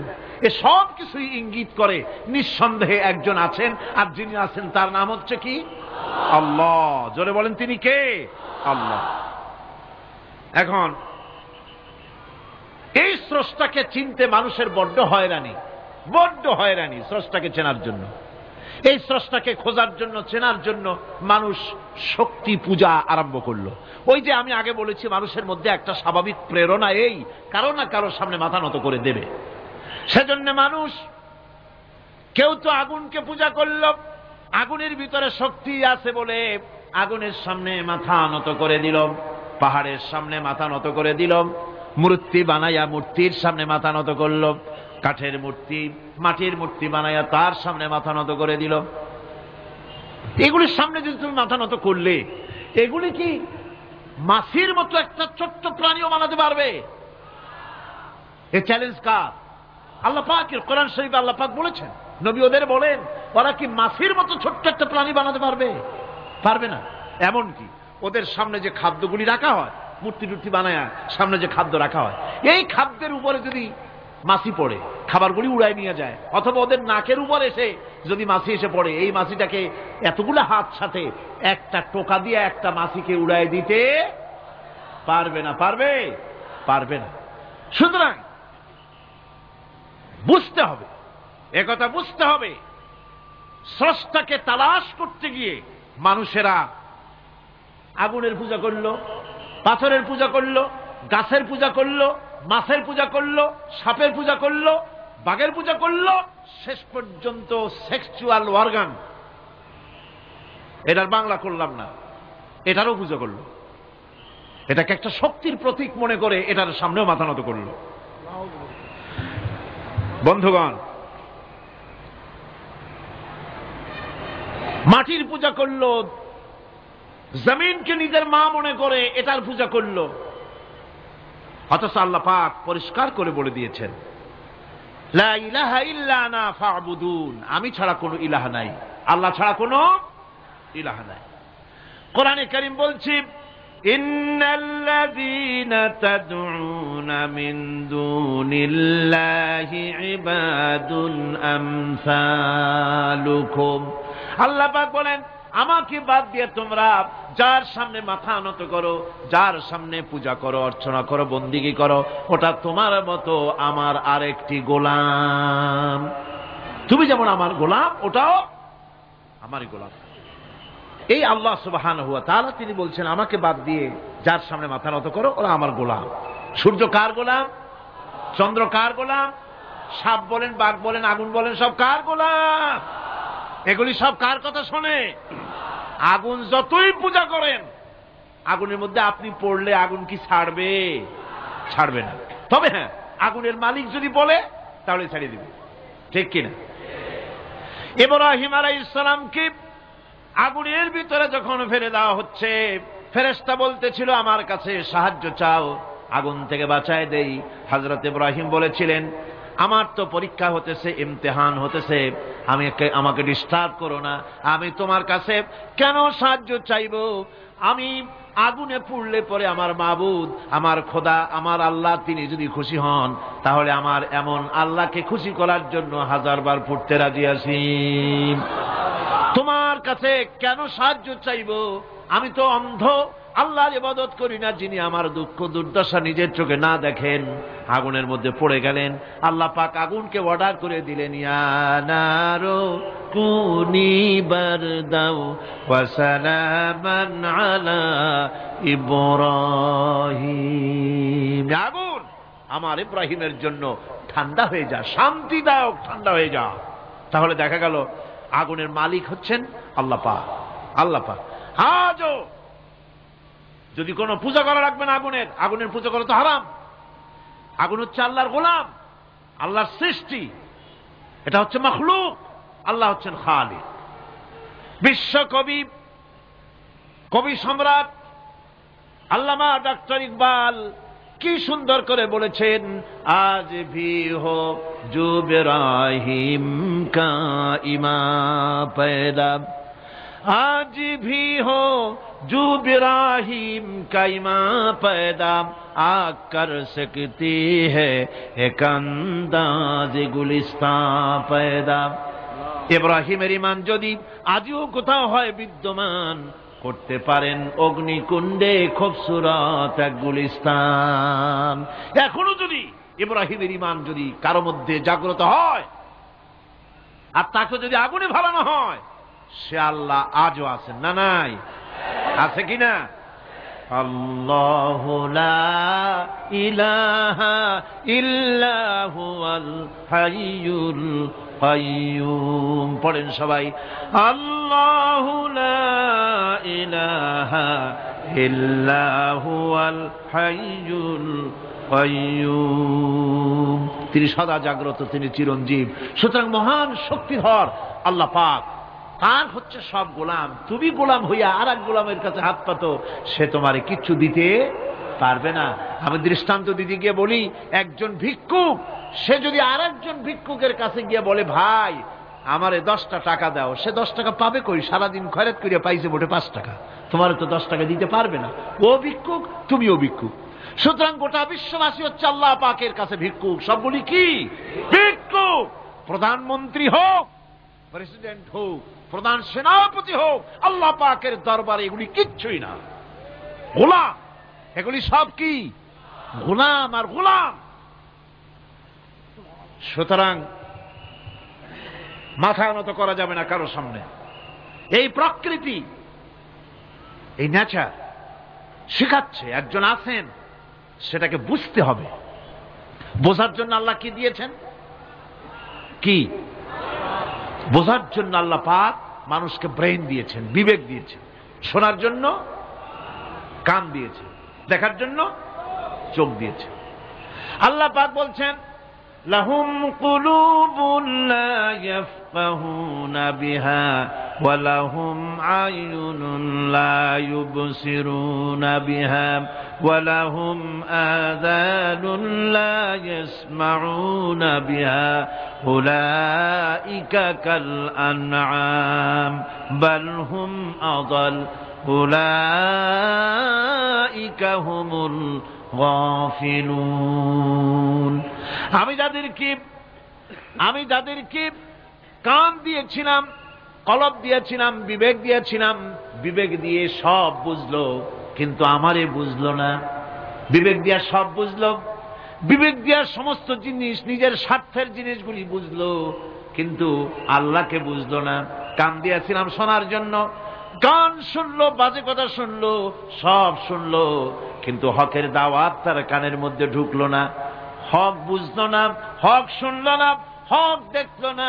এ সব কিছুই ইঙ্গিত করে নিঃসন্দেহে একজন আছেন। আর যিনি আছেন তার নাম হচ্ছে কি? আল্লাহ। জোরে বলেন তিনি কে? আল্লাহ। এখন এই স্রষ্টাকে চিনতে মানুষের বড্ড হয়রানি স্রষ্টাকে চেনার জন্য। এই স্রষ্টাকে খোঁজার জন্য, চেনার জন্য মানুষ শক্তি পূজা আরম্ভ করলো। ওই যে আমি আগে বলেছি, মানুষের মধ্যে একটা স্বাভাবিক প্রেরণা এই কারো না কারোর সামনে মাথা নত করে দেবে। সেজন্য মানুষ, কেউ তো আগুনকে পূজা করল, আগুনের ভিতরে শক্তি আছে বলে আগুনের সামনে মাথা নত করে দিল, পাহাড়ের সামনে মাথা নত করে দিল, মূর্তি বানাইয়া মূর্তির সামনে মাথা নত করল, কাঠের মূর্তি, মাটির মূর্তি বানাইয়া তার সামনে মাথা নত করে দিল। এগুলির সামনে যদি তুমি মাথা নত করলে, এগুলি কি মাছির মতো একটা ছোট্ট প্রাণীও বানাতে পারবে? এই চ্যালেঞ্জ কার? আল্লাহ পাকের। কোরআন শরীফে আল্লাহ পাক বলেছেন, নবী ওদের বলেন, ওরা কি মাছির মতো ছোট্ট একটা প্রাণী বানাতে পারবে? পারবে না। এমনকি ওদের সামনে যে খাদ্যগুলি রাখা হয়, মূর্তি টুর্তি বানায় সামনে যে খাদ্য রাখা হয়, এই খাদ্যের উপরে যদি মাছি পড়ে, খাবারগুলি উড়াই নিয়ে যায়, অথবা ওদের নাকের উপর এসে যদি মাছি এসে পড়ে, এই মাছিটাকে এতগুলো হাত সাথে একটা টোকা দিয়ে একটা মাছিকে উড়াই দিতে পারবে না। পারবে না। সুতরাং বুঝতে হবে, একথা বুঝতে হবে, স্রষ্টাকে তালাশ করতে গিয়ে মানুষেরা আগুনের পূজা করলো, পাথরের পূজা করলো, গাছের পূজা করলো, মাছের পূজা করলো, সাপের পূজা করলো, বাঘের পূজা করলো, শেষ পর্যন্ত সেক্সুয়াল অর্গান, এটার বাংলা করলাম না, এটারও পূজা করলো। এটাকে একটা শক্তির প্রতীক মনে করে এটার সামনেও মাথা নত করলো। বন্ধুগণ, মাটির পূজা করলো, জমিনকে নিজের মা মনে করে এটার পূজা করলো। অথচ আল্লাহ পাক পরিষ্কার করে বলে দিয়েছেন, লা ইলাহা ইল্লা আনা ফা'বুদুন, আমি ছাড়া কোনো ইলাহ নাই, আল্লাহ ছাড়া কোনো ইলাহ নাই। কোরআনে কারীম বলছে, ইন্নাল্লাযীনা তাদউনা মিন দুনিল্লাহি ইবাদুন আমসালুকুম। আল্লাহ পাক বলেন, আমাকে বাদ দিয়ে তোমরা যার সামনে মাথা নত করো, যার সামনে পূজা করো, অর্চনা করো, বন্দিগি করো, ওটা তোমার মতো আমার আরেকটি গোলাম। তুমি যেমন আমার গোলাম, ওটাও আমারই গোলাম। এই আল্লাহ সুবহানাহু ওয়া তাআলা তিনি বলছেন, আমাকে বাদ দিয়ে যার সামনে মাথা নত করো, ওরা আমার গোলাম। সূর্য কার গোলাম? চন্দ্র কার গোলাম? সাপ বলেন, বাঘ বলেন, আগুন বলেন, সব কার গোলাম? এগুলি সব কার কথা শোনে? আগুন যতই পূজা করেন, আগুনের মধ্যে আপনি পড়লে আগুন কি ছাড়বে? ছাড়বে না। তবে হ্যাঁ, আগুনের মালিক যদি বলে তাহলে ছাড়িয়ে দিবে, ঠিক কিনা? ইব্রাহিম আলাইহিস সালামকে আগুনের ভিতরে যখন ফেলে দেওয়া হচ্ছে, ফেরেশতা বলতেছিল, আমার কাছে সাহায্য চাও, আগুন থেকে বাঁচায় দেই। হযরত ইব্রাহিম বলেছিলেন, আমার তো পরীক্ষা হতেছে, ইমতিহান হতেছে, আমাকে ডিস্টার্ব করো না, আমি তোমার কাছে কেন সাহায্য চাইব? আমি আগুনে পুড়লে পরে আমার মাবুদ, আমার খোদা, আমার আল্লাহ তিনি যদি খুশি হন, তাহলে আমার এমন আল্লাহকে খুশি করার জন্য 1000 বার পুড়তে রাজি আছি। তোমার কাছে কেন সাহায্য চাইব? আমি তো অন্ধ, আল্লাহর ইবাদত করি না, যিনি আমার দুঃখ দুর্দশা নিজের চোখে না দেখেন। আগুনের মধ্যে পড়ে গেলেন। আল্লাহ পাক আগুনকে অর্ডার করে দিলেন, ইয়া নারু কুনি বারদাও ওয়া সালামান আলা ইব্রাহিম। আগুন, আমার ইব্রাহিমের জন্য ঠান্ডা হয়ে যা, শান্তিদায়ক ঠান্ডা হয়ে যা। তাহলে দেখা গেল আগুনের মালিক হচ্ছেন আল্লাহ পাক। আল্লাহ পাক আজও যদি কোনো পূজা করা রাখবে না আগুনের, আগুনের পূজা করা তো হারাম। আগুন হচ্ছে আল্লাহর গোলাম, আল্লাহর সৃষ্টি, এটা হচ্ছে মাখলুক, আল্লাহ হচ্ছেন খালিক। বিশ্বকবি, কবি সম্রাট আল্লামা ডক্টর ইকবাল কি সুন্দর করে বলেছেন, আজ ভি হো জো ইব্রাহিম কা ইমা পয়দা, আজ ভি হো जो इब्राहिम का ईमान पैदा आ कर सकती है एक अंदाज गुलिस्तान पैदा। ইব্রাহিমের ঈমান যদি আজও কোথাও হয় বিদ্যমান, করতে পারেন অগ্নিকুণ্ডে খুবসুরত এক গুলিস্তান। এখনো যদি ইব্রাহিমের ঈমান যদি কারো মধ্যে জাগ্রত হয়, আর তাকে যদি আগুনে ভালানো হয়, সে আল্লাহ আজও আছেন না নাই? আছে কিনা? আল্লাহু লা ইলাহা ইল্লা হুয়াল হাইয়ুল কাইয়্যুম। পড়েন সবাই, আল্লাহু লা ইলাহা ইল্লা হুয়াল হাইয়ুল কাইয়্যুম। তিনি সদা জাগ্রত, তিনি চিরঞ্জীব। সুতরাং মহান শক্তিধর আল্লাহ পাক, তার হচ্ছে সব গোলাম। তুমি গোলাম হইয়া আর এক গোলামের কাছে হাত পাতো, সে তোমারে কিচ্ছু দিতে পারবে না। আমি দৃষ্টান্ত দিতে গিয়ে বলি, একজন ভিক্ষুক, সে যদি আর একজন ভিক্ষুকের কাছে গিয়ে বলে, ভাই আমারে 10টা টাকা দাও, সে 10 টাকা পাবে কই? সারাদিন খয়রাত করিয়া পাইছে মোটে 5 টাকা, তোমার তো 10 টাকা দিতে পারবে না। ও ভিক্ষুক, তুমিও ভিক্ষুক। সুতরাং গোটা বিশ্ববাসী হচ্ছে আল্লাহ পাকের কাছে ভিক্ষুক। সবগুলি কি ভিক্ষুক? প্রধানমন্ত্রী হোক, প্রেসিডেন্ট হোক, প্রধান সেনাপতি হোক, আল্লাহ পাকের দরবারে এগুলি কিচ্ছুই না, গোলাম। এগুলি সব কি? গোলাম আর গোলাম। সুতরাং মাথা নত করা যাবে না কারো সামনে। এই প্রকৃতি, এই নেচার শেখাচ্ছে, একজন আছেন, সেটাকে বুঝতে হবে। বোঝার জন্য আল্লাহ কি দিয়েছেন? কি বোঝার জন্য আল্লাহ পাক মানুষকে ব্রেন দিয়েছেন, বিবেক দিয়েছেন। শোনার জন্য কান দিয়েছেন, দেখার জন্য চোখ দিয়েছেন। আল্লাহ পাক বলছেন, লাহুম কুলুবুন লা ইয়াফকাহুনা বিহা ওয়া লাহুম আয়ুনুন লা ইউবসিরুনা বিহা ওয়া লাহুম আযানুন লা ইয়াসমাউনা বিহা উলাইকা কাল আনআম বাল হুম আযাল উলাইকা হুমুল গাফিলুন। আমি যাদেরকে কান দিয়েছিলাম, কলব দিয়েছিলাম, বিবেক দিয়েছিলাম, বিবেক দিয়ে সব বুঝলো, কিন্তু আমারে বুঝলো না। বিবেক দিয়া সব বুঝলো, বিবেক দিয়া সমস্ত জিনিস, নিজের স্বার্থের জিনিসগুলি বুঝলো, কিন্তু আল্লাহকে বুঝলো না। কান দিয়েছিলাম শোনার জন্য, গান শুনলো, বাজে কথা শুনলো, সব শুনলো, কিন্তু হকের দাওয়াত তার কানের মধ্যে ঢুকলো না। হক বুঝলো না, হক শুনলো না, হক দেখলো না,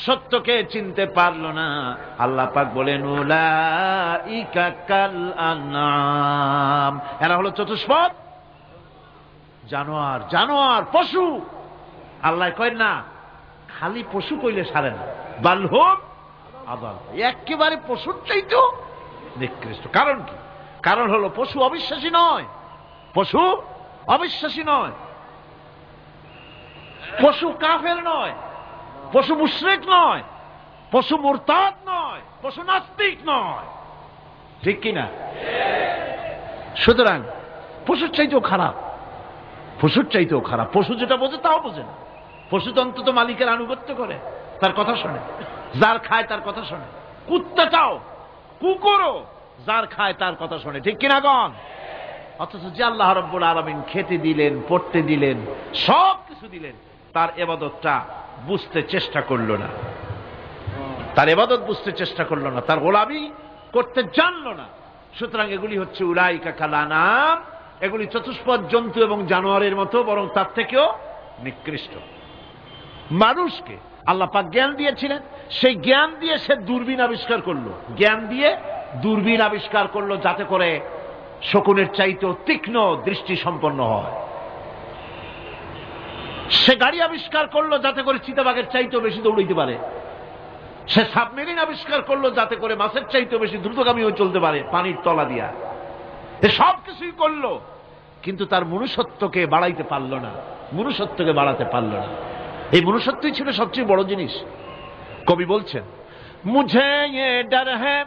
সত্যকে চিনতে পারলো না। আল্লাহ পাক বলেন উলাইকা কাল আনআম, এরা হলো চতুষ্পদ জানোয়ার, জানোয়ার পশু। আল্লাহ কয় না খালি পশু কইলে সারে না, বাল হুম আযাল, একেবারে পশুর চাইতেও নিকৃষ্ট। কারণ কি? কারণ হলো পশু অবিশ্বাসী নয়, পশু অবিশ্বাসী নয়, পশু কাফের নয়, পশু মুশরিক নয়, পশু মুরতাদ নয়, পশু নাস্তিক নয়, ঠিক কিনা? সুতরাং পশুর চাইতেও খারাপ, পশুর চাইতেও খারাপ। পশু যেটা বোঝে তাও বোঝে না। পশু তো অন্তত মালিকের আনুগত্য করে, তার কথা শোনে, যার খায় তার কথা শোনে। কুত্তাটাও, কুকুরও যার খায় তার কথা শোনে, ঠিক কিনা গণ? অথচ যে আল্লাহ রাব্বুল আলামিন খেতে দিলেন, পড়তে দিলেন, সব কিছু দিলেন, তার ইবাদতটা বুঝতে চেষ্টা করলো না, তার ইবাদত বুঝতে চেষ্টা করলো না, তার গোলামি করতে জানলো না। সুতরাং এগুলি হচ্ছে উলাইকা কাল আনআম, এগুলি চতুষ্পদ জন্তু এবং জানোয়ারের মতো, বরং তার থেকেও নিকৃষ্ট। মানুষকে আল্লাহ পাক জ্ঞান দিয়েছিলেন, সেই জ্ঞান দিয়ে সে দূরবীন আবিষ্কার করলো, জ্ঞান দিয়ে দূরবীন আবিষ্কার করলো, যাতে করে শকুনের চাইতেও তীক্ষ্ণ দৃষ্টি সম্পন্ন হয়। সে গাড়ি আবিষ্কার করলো যাতে করে চিতাবাঘের চাইতেও বেশি দৌড়াইতে পারে। সে সাবমেরিন আবিষ্কার করলো যাতে করে মাছের চাইতেও বেশি দ্রুতগামীও চলতে পারে পানির তলা দিয়া। সব কিছুই করলো, কিন্তু তার মনুষ্যত্বকে বাড়াইতে পারল না, মনুষ্যত্বকে বাড়াতে পারল না। এই মনুষ্যত্বই ছিল সবচেয়ে বড় জিনিস। কবি বলছেন, মুঝে ये डर है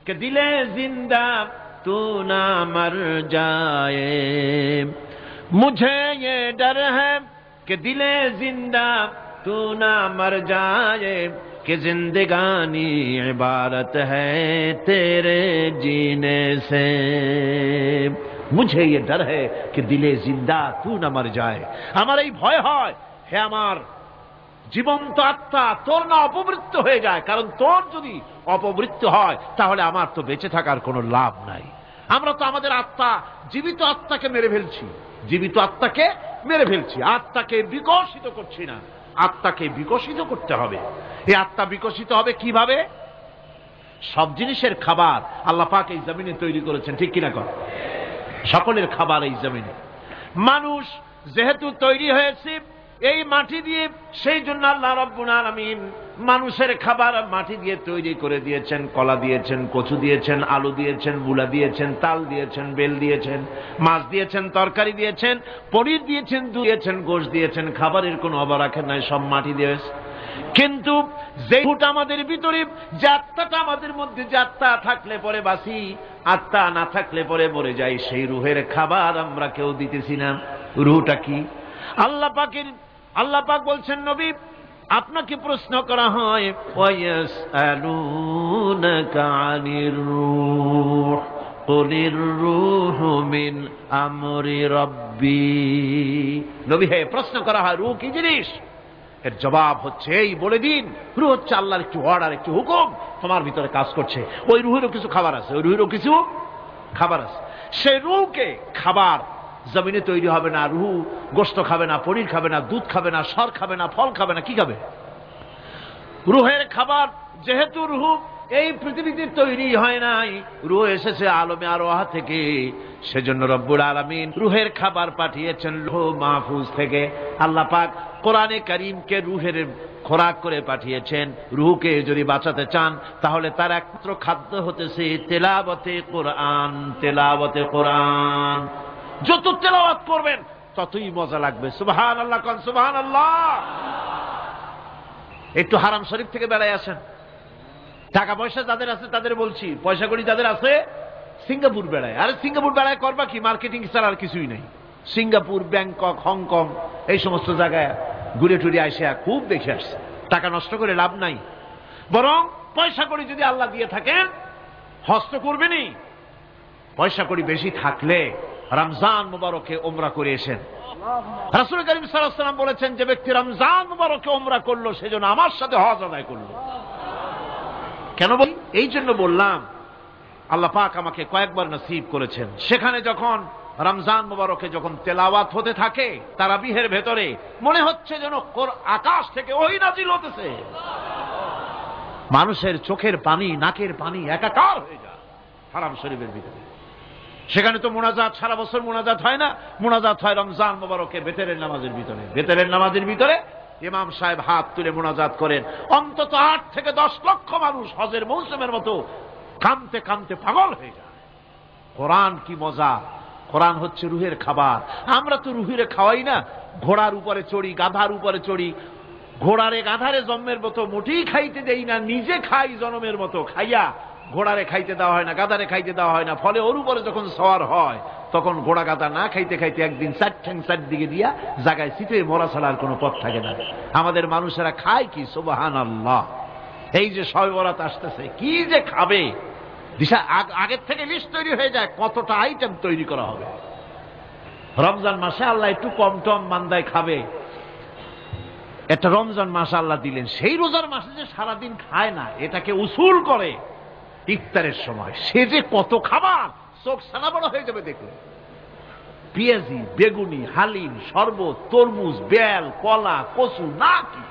कि दिले जिंदा तू ना मर जाए, मुझे ये डर है कि दिले जिंदा तू ना मर जाए, कि जिंदगानी इबारत है तेरे जीने से, मुझे ये डर है कि दिले जिंदा तू ना मर जाए। আমার এই ভয় হয়, হে আমার জীবন্ত আত্মা, তোর না অপমৃত্যু হয়ে যায়। কারণ তোর যদি অপমৃত্যু হয় তাহলে আমার তো বেঁচে থাকার কোনো লাভ নাই। আমরা তো আমাদের আত্মা, জীবিত আত্মাকে মেরে ফেলছি, জীবিত আত্মাকে মেরে ফেলছি, আত্মাকে বিকশিত করছি না। আত্মাকে বিকশিত করতে হবে। এই আত্মা বিকশিত হবে কিভাবে? সব জিনিসের খাবার আল্লাহ পাক এই জমিনে তৈরি করেছেন, ঠিক কিনা কর? সকলের খাবার এই জমিনে। মানুষ যেহেতু তৈরি হয়েছে এই মাটি দিয়ে, সেই জন্য আল্লাহ রাব্বুল আলামিন মানুষের খাবার মাটি দিয়ে তৈরি করে দিয়েছেন। কলা দিয়েছেন, কচু দিয়েছেন, আলু দিয়েছেন, মূলা দিয়েছেন, তাল দিয়েছেন, বেল দিয়েছেন, মাছ দিয়েছেন, তরকারি দিয়েছেন, পনির দিয়েছেন, দুধ দিয়েছেন, গোশত দিয়েছেন। খাবারের কোনো অভাব রাখেন নাই, সব মাটি দিয়েছে। কিন্তু যে রূহটা আমাদের ভিতরে, যে আত্মাটা আমাদের মধ্যে, যে আত্মা থাকলে পরে বাঁচি, আত্মা না থাকলে পরে মরে যাই, সেই রুহের খাবার আমরা কেউ দিতেছি না। রুহটা কি? আল্লাহ পাক বলছেন, নবী আপনাকে প্রশ্ন করা হয়, ওয়ায়াসআলুনাকা আনির রূহ কুলির রূহু মিন আমরি রাব্বি। নবী হে, প্রশ্ন করা হয় রূহ কি জিনিস? এর জবাব হচ্ছে এই, বলে দিন রূহ হচ্ছে আল্লাহর একটু অর্ডার, একটু হুকুম তোমার ভিতরে কাজ করছে। ওই রূহেরও কিছু খাবার আছে, ওই রূহেরও কিছু খাবার আছে। সেই রূহকে খাবার জমিনে তৈরি হবে না। রুহু গোশত খাবে না, পনির খাবে না, দুধ খাবে না, সর খাবে না, ফল খাবে না, কি খাবে? রুহের খাবার যেহেতু রুহু এই পৃথিবীতে তৈরি হয় নাই, রূহ এসেছে আলমে আরওয়াহ থেকে। সেজন্য রব্বুল আলামিন রূহের খাবার পাঠিয়েছেন লৌহ মাহফুজ থেকে। আল্লাহ পাক কোরআনে কারীমকে রূহের খোরাক করে পাঠিয়েছেন। রূহকে যদি বাঁচাতে চান তাহলে তার একমাত্র খাদ্য হতেছে তেলাওয়াতে কোরআন। তেলাওয়াতে কোরআন যত তেলাওয়াত করবেন ততই মজা লাগবে। সুবহানাল্লাহ, কোন সুবহানাল্লাহ। একটু হারাম শরীফ থেকে বেড়ায় আসেন। টাকা পয়সা যাদের আছে তাদের বলছি, পয়সা কড়ি যাদের আছে সিঙ্গাপুর বেড়ায়। আরে সিঙ্গাপুর বেড়ায় করবা কি? মার্কেটিং ছাড়া আর কিছুই নেই। সিঙ্গাপুর, ব্যাংকক, হংকং এই সমস্ত জায়গায় ঘুরে টুরে আসে, খুব দেখে আসছে। টাকা নষ্ট করে লাভ নাই, বরং পয়সা কড়ি যদি আল্লাহ দিয়ে থাকেন হস্ত করবেনই। পয়সা কড়ি বেশি থাকলে রমজান মুবারকে ওমরা করে এসেন। রাসূল করিম সাল্লাল্লাহু আলাইহি ওয়াসাল্লাম বলেছেন, যে ব্যক্তি রমজান মুবারকে ওমরা করলো সেজন্য আমার সাথে হজ আদায় করলো। কেন বলি? এই জন্য বললাম, আল্লাহ পাক আমাকে কয়েকবার নসিব করেছেন। সেখানে যখন রমজান মুবারকে যখন তেলাওয়াত হতে থাকে তারাবিহের ভেতরে, মনে হচ্ছে যেন আকাশ থেকে ওহী নাজিল হতেছে। মানুষের চোখের পানি, নাকের পানি একাকার হয়ে যায় হারাম শরীফের ভিতরে। সেখানে তো মুনাজাত সারা বছর মুনাজাত হয় না, মুনাজাত হয় রমজান মুবারকে বেতেরের নামাজের ভিতরে। বেতেরের নামাজের ভিতরে ইমাম সাহেব হাত তুলে মুনাজাত করেন। অন্তত 8 থেকে 10 লক্ষ মানুষ হজের মৌসুমের মতো কাঁদতে কাঁদতে পাগল হয়ে যায়। কোরআন কি মজা! কোরআন হচ্ছে রুহের খাবার। আমরা তো রুহের খাওয়াই না, ঘোড়ার উপরে চড়ি, গাধার উপরে চড়ি। ঘোড়ারে গাধারে জন্মের মতো মোটেই খাইতে দেই না, নিজে খাই জন্মের মতো। খাইয়া ঘোড়ারে খাইতে দেওয়া হয় না, গাধারে খাইতে দেওয়া হয় না। ফলে ওর উপরে যখন সওয়ার হয় তখন ঘোড়া গাধা না খাইতে খাইতে একদিন 4 ঠ্যাং 4 দিকে দিয়া জায়গায় চিতে মরা ছাড়া আর কোনো পথ থাকে না। আমাদের মানুষেরা খায় কি? সুবহানাল্লাহ। এই যে শবে বরাত আসতেছে, কি যে খাবে! দিশা আগের থেকে লিস্ট তৈরি হয়ে যায় কতটা আইটেম তৈরি করা হবে। রমজান মাসে আল্লাহ একটু কম টম মান্দায় খাবে, একটা রমজান মাস আল্লাহ দিলেন। সেই রোজার মাসে যে সারাদিন খায় না, এটাকে উসুল করে ইফতারের সময় সে যে কত খাবার, চোখ সানা বড় হয়ে যাবে দেখলে। পেঁয়াজি, বেগুনি, হালিম, শরবত, তরমুজ, বেল, কলা, কচু, না কি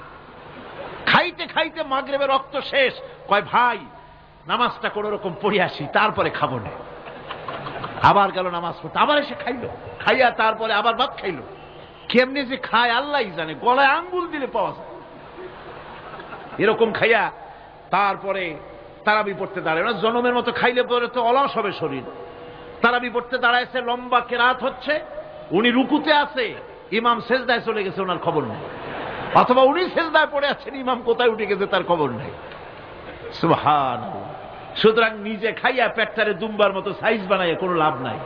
খাইতে খাইতে মাগরিবের রক্ত শেষ। কয় ভাই নামাজটা কোন রকম পড়ে আসি, তারপরে খাবো না। আবার গেল নামাজ পড়তে, আবার এসে খাইলো, খাইয়া তারপরে আবার ভাত খাইলো। কেমনে যে খায় আল্লাহই জানে, গলায় আঙ্গুল দিলে পাওয়া যায়। এরকম খাইয়া তারপরে তারাবি পড়তে দাঁড়ায় না। জনমের মতো খাইলে পরে তো অলস হবে শরীর। তারাবি পড়তে দাঁড়াইছে, লম্বা কেরাত হচ্ছে, উনি রুকুতে আছে, ইমাম সেজদায় চলে গেছে, ওনার খবর নেই। অথবা উনি সেজদায় পড়ে আছেন, ইমাম কোথায় উঠে গেছে তার খবর নেই। সুবহানাল্লাহ। সুতরাং নিজে খাইয়া পেটটারে দুম্বার মতো সাইজ বানাইয়া কোনো লাভ নাই।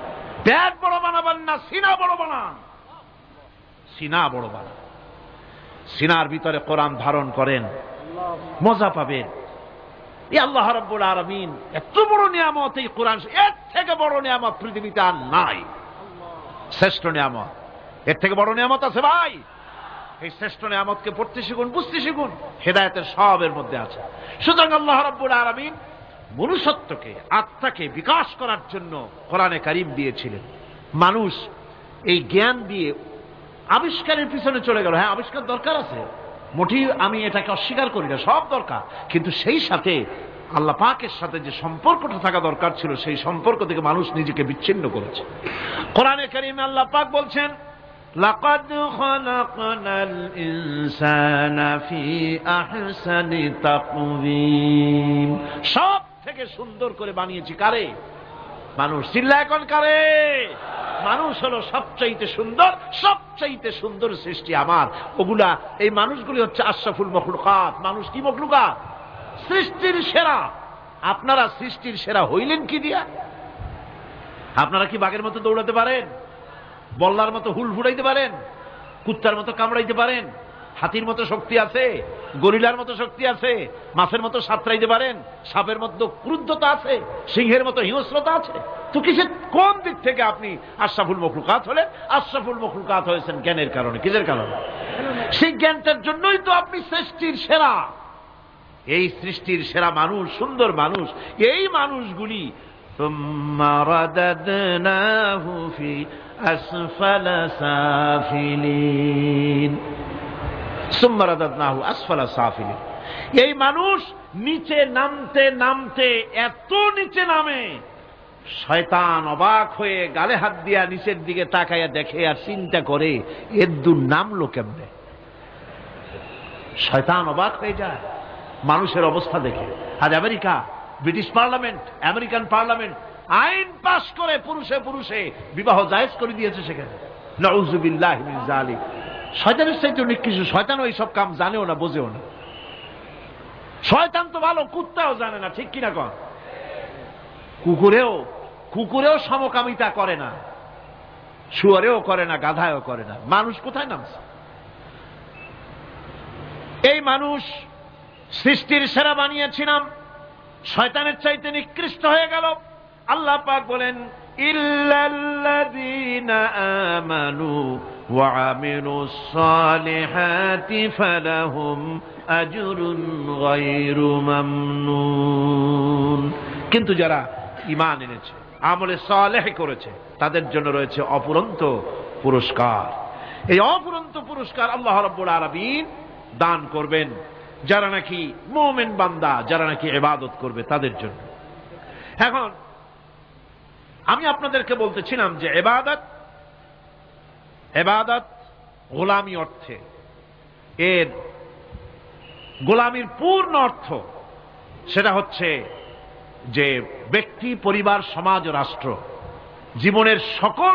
পেট বড় বানাবেন না, সিনা বড় বানান। সিনা বড় বানান, সিনার ভিতরে কোরআন ধারণ করেন, মজা পাবেন। এই আল্লাহ রাব্বুল আলামিন এত বড় নিয়ামত, এই কোরআন, এর থেকে বড় নিয়ামত পৃথিবীতে আর নাই। শ্রেষ্ঠ নিয়ামত, এর থেকে বড় নিয়ামত আছে ভাই? এই শ্রেষ্ঠ নিয়ামতকে পড়তে শিখুন, বুঝতে শিখুন, হেদায়েতের সবের মধ্যে আছে। সুতরাং আল্লাহ রাব্বুল আলামিন মনুষ্যত্বকে, আত্মাকে বিকাশ করার জন্য কোরআনে কারীম দিয়েছিলেন। মানুষ এই জ্ঞান দিয়ে আবিষ্কারের পিছনে চলে গেল। হ্যাঁ, আবিষ্কার দরকার আছে, মোটেই আমি এটাকে অস্বীকার করি না, সব দরকার। কিন্তু সেই সাথে আল্লাহ পাকের সাথে যে সম্পর্কটা থাকা দরকার ছিল, সেই সম্পর্ক থেকে মানুষ নিজেকে বিচ্ছিন্ন করেছে। কোরআনে কারীমে আল্লাহ পাক বলছেন, লাকাদ খালাকনাল ইনসানা ফি আহসানি তাকওয়িম। সব থেকে সুন্দর করে বানিয়েছি কারে? মানুষ। চিল্লা এখন কারে? মানুষ হলো সবচাইতে সুন্দর, সবচাইতে সুন্দর সৃষ্টি আমার। ওগুলা, এই মানুষগুলি হচ্ছে আশরাফুল মখলুকাত। মানুষ কি মখলুকাত? সৃষ্টির সেরা। আপনারা সৃষ্টির সেরা হইলেন কি দিয়া? আপনারা কি বাঘের মতো দৌড়াতে পারেন? বল্লার মতো হুল ফুটাইতে পারেন? কুত্তার মতো কামড়াইতে পারেন? হাতির মতো শক্তি আছে? গরিলার মতো শক্তি আছে? মাছের মতো সাঁতরাইতে পারেন? সাপের মতো ক্রুদ্ধতা আছে? সিংহের মতো হিংস্রতা আছে? তো কিসের, কোন দিক থেকে আপনি আশরাফুল মখলুকাত হলেন? আশরাফুল মখলুকাত হয়েছেন জ্ঞানের কারণে। কিসের কারণে? সেই জ্ঞানটার জন্যই তো আপনি সৃষ্টির সেরা। এই সৃষ্টির সেরা মানুষ, সুন্দর মানুষ, এই মানুষগুলি সুম্মা রাদাদনাহু ফি আসফালা সাফিলিন। সুম্মা রাদাদনাহু আসফালা সাফিলিন। এই মানুষ নিচে নামতে নামতে এত নিচে নামে, শয়তান অবাক হয়ে গালে হাত দিয়া নিচের দিকে তাকাইয়া দেখে আর চিন্তা করে এর দূর নামলো কেমনে। শয়তান অবাক হয়ে যায় মানুষের অবস্থা দেখে। আজ America, British parliament, American parliament আইন পাস করে পুরুষে পুরুষে বিবাহ জায়েজ করে দিয়েছে সেখানে। নাউযুবিল্লাহি মিন যালিক। শয়তানের চাইতে অনেক কিছু, শয়তান ওই সব কাম জানেও না, বোঝেও না। শয়তান তো ভালো, কুত্তাও জানে না, ঠিক কিনা কন? কুকুরেও সমকামিতা করে না, শুয়ারেও করে না, গাধায়ও করে না। মানুষ কোথায় নামছে? এই মানুষ সৃষ্টির সেরা বানিয়েছিলাম, শয়তানের চাইতে নিকৃষ্ট হয়ে গেল। আল্লাহ পাক বলেন, ইল্লাল্লাযীনা আমানু ওয়া আমিলুস সালিহাতি ফালাহুম আজরুন গায়রু মামনুন। কিন্তু যারা ঈমান এনেছে, আমলে সালেহ করেছে, তাদের জন্য রয়েছে অফুরন্ত পুরস্কার। এই অফুরন্ত পুরস্কার আল্লাহ রাব্বুল আলামিন দান করবেন যারা নাকি মুমিন বান্দা, যারা নাকি ইবাদত করবে তাদের জন্য। এখন আমি আপনাদেরকে বলতেছিলাম যে ইবাদত গোলামি অর্থে, এর গোলামির পূর্ণ অর্থ সেটা হচ্ছে যে ব্যক্তি, পরিবার, সমাজ ও রাষ্ট্র, জীবনের সকল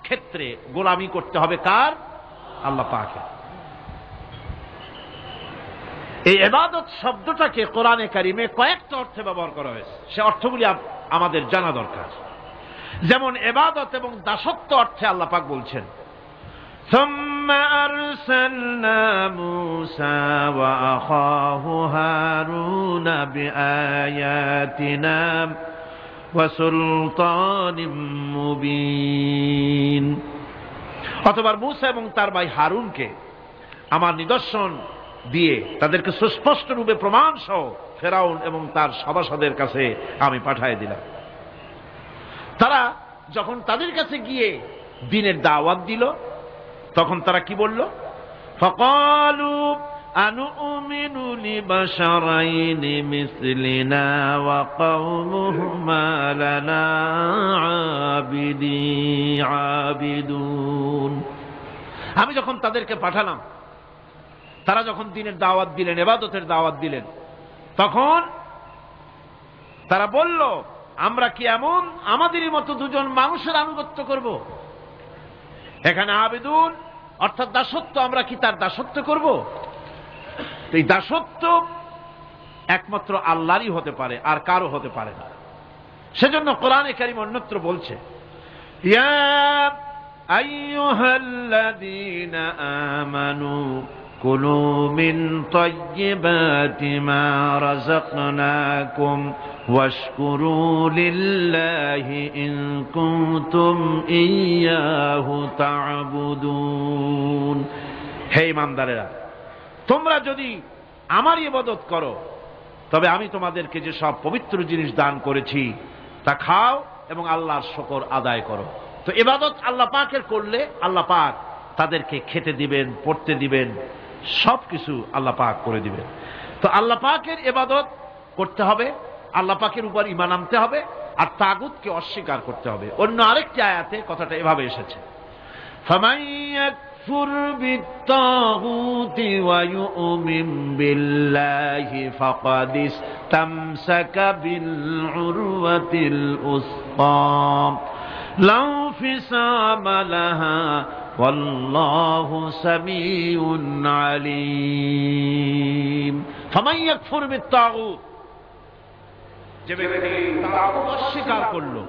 ক্ষেত্রে গোলামি করতে হবে কার? আল্লাহ পাকের। এই ইবাদত শব্দটাকে কোরআনে কারিমে কয়েকটা অর্থে ব্যবহার করা হয়েছে, সে অর্থগুলি আমাদের জানা দরকার। যেমন ইবাদত এবং দাসত্ব অর্থে আল্লাহ পাক বলছেন, সুম্মা আরসালনা মূসা ওয়া আখাহু হারুনা বিআয়াতিনা ওয়া সুলতানিম মুবিন। অথবা মূসা এবং তার ভাই হারুনকে আমার নিদর্শন দিয়ে তাদেরকে সুস্পষ্ট রূপে প্রমাণ সহ ফেরাউন এবং তার সভাসদের কাছে আমি পাঠিয়ে দিলাম। তারা যখন তাদের কাছে গিয়ে দ্বীনের দাওয়াত দিল, তখন তারা কি বলল? ফাকালু আনুমিনু লিবাশারাইনি মিসলিনা ওয়া কওমুহুমা লানা আবিদুন। আমি যখন তাদেরকে পাঠালাম, তারা যখন দ্বীনের দাওয়াত দিলেন, ইবাদতের দাওয়াত দিলেন, তখন তারা বলল, আমরা কি এমন আমাদেরই মতো দুজন মানুষের আনুগত্য করব? এখানে আবিদুন অর্থাৎ দাসত্ব, আমরা কি তার দাসত্ব করব? এই দাসত্ব একমাত্র আল্লাহরই হতে পারে, আর কারো হতে পারে না। সেজন্য কোরআনে কারীম অন্যত্র বলছে, ইয়া আইয়ুহাল্লাযীনা আমানু কুলু মিন তাইয়্যিবাতি মা রাযাকনাকুম ওয়াশকুরু লিল্লাহি ইন কুনতুম ইয়্যাহু তা'বুদুন। হে ঈমানদারেরা, তোমরা যদি আমার ইবাদত করো, তবে আমি তোমাদেরকে যে সব পবিত্র জিনিস দান করেছি তা খাও এবং আল্লাহর শুকর আদায় করো। তো ইবাদত আল্লাহ পাকের করলে আল্লাহ পাক তাদেরকে খেতে দিবেন, পড়তে দিবেন, সবকিছু আল্লাহ পাক করে দিবেন। তো আল্লাহ পাকের ইবাদত করতে হবে, আল্লাহ পাকের উপর ঈমান আনতে হবে, আর তাগুতকে অস্বীকার করতে হবে। অন্য আরেকটি আয়াতে কথাটা এভাবে এসেছে, ফামান ইয়াকফুর বিত্তাগুতি ওয়া ইউমিন বিল্লাহি ফাকাদ ইসতামসাকা বিল উরওয়াতিল উসকা লা ইনফিসামা লাহা ওয়াল্লাহু সামিউন আলীম। ফামান ইয়াকফুর বিত্তাগুত, যে ব্যক্তি তাগুত অস্বীকার করলো,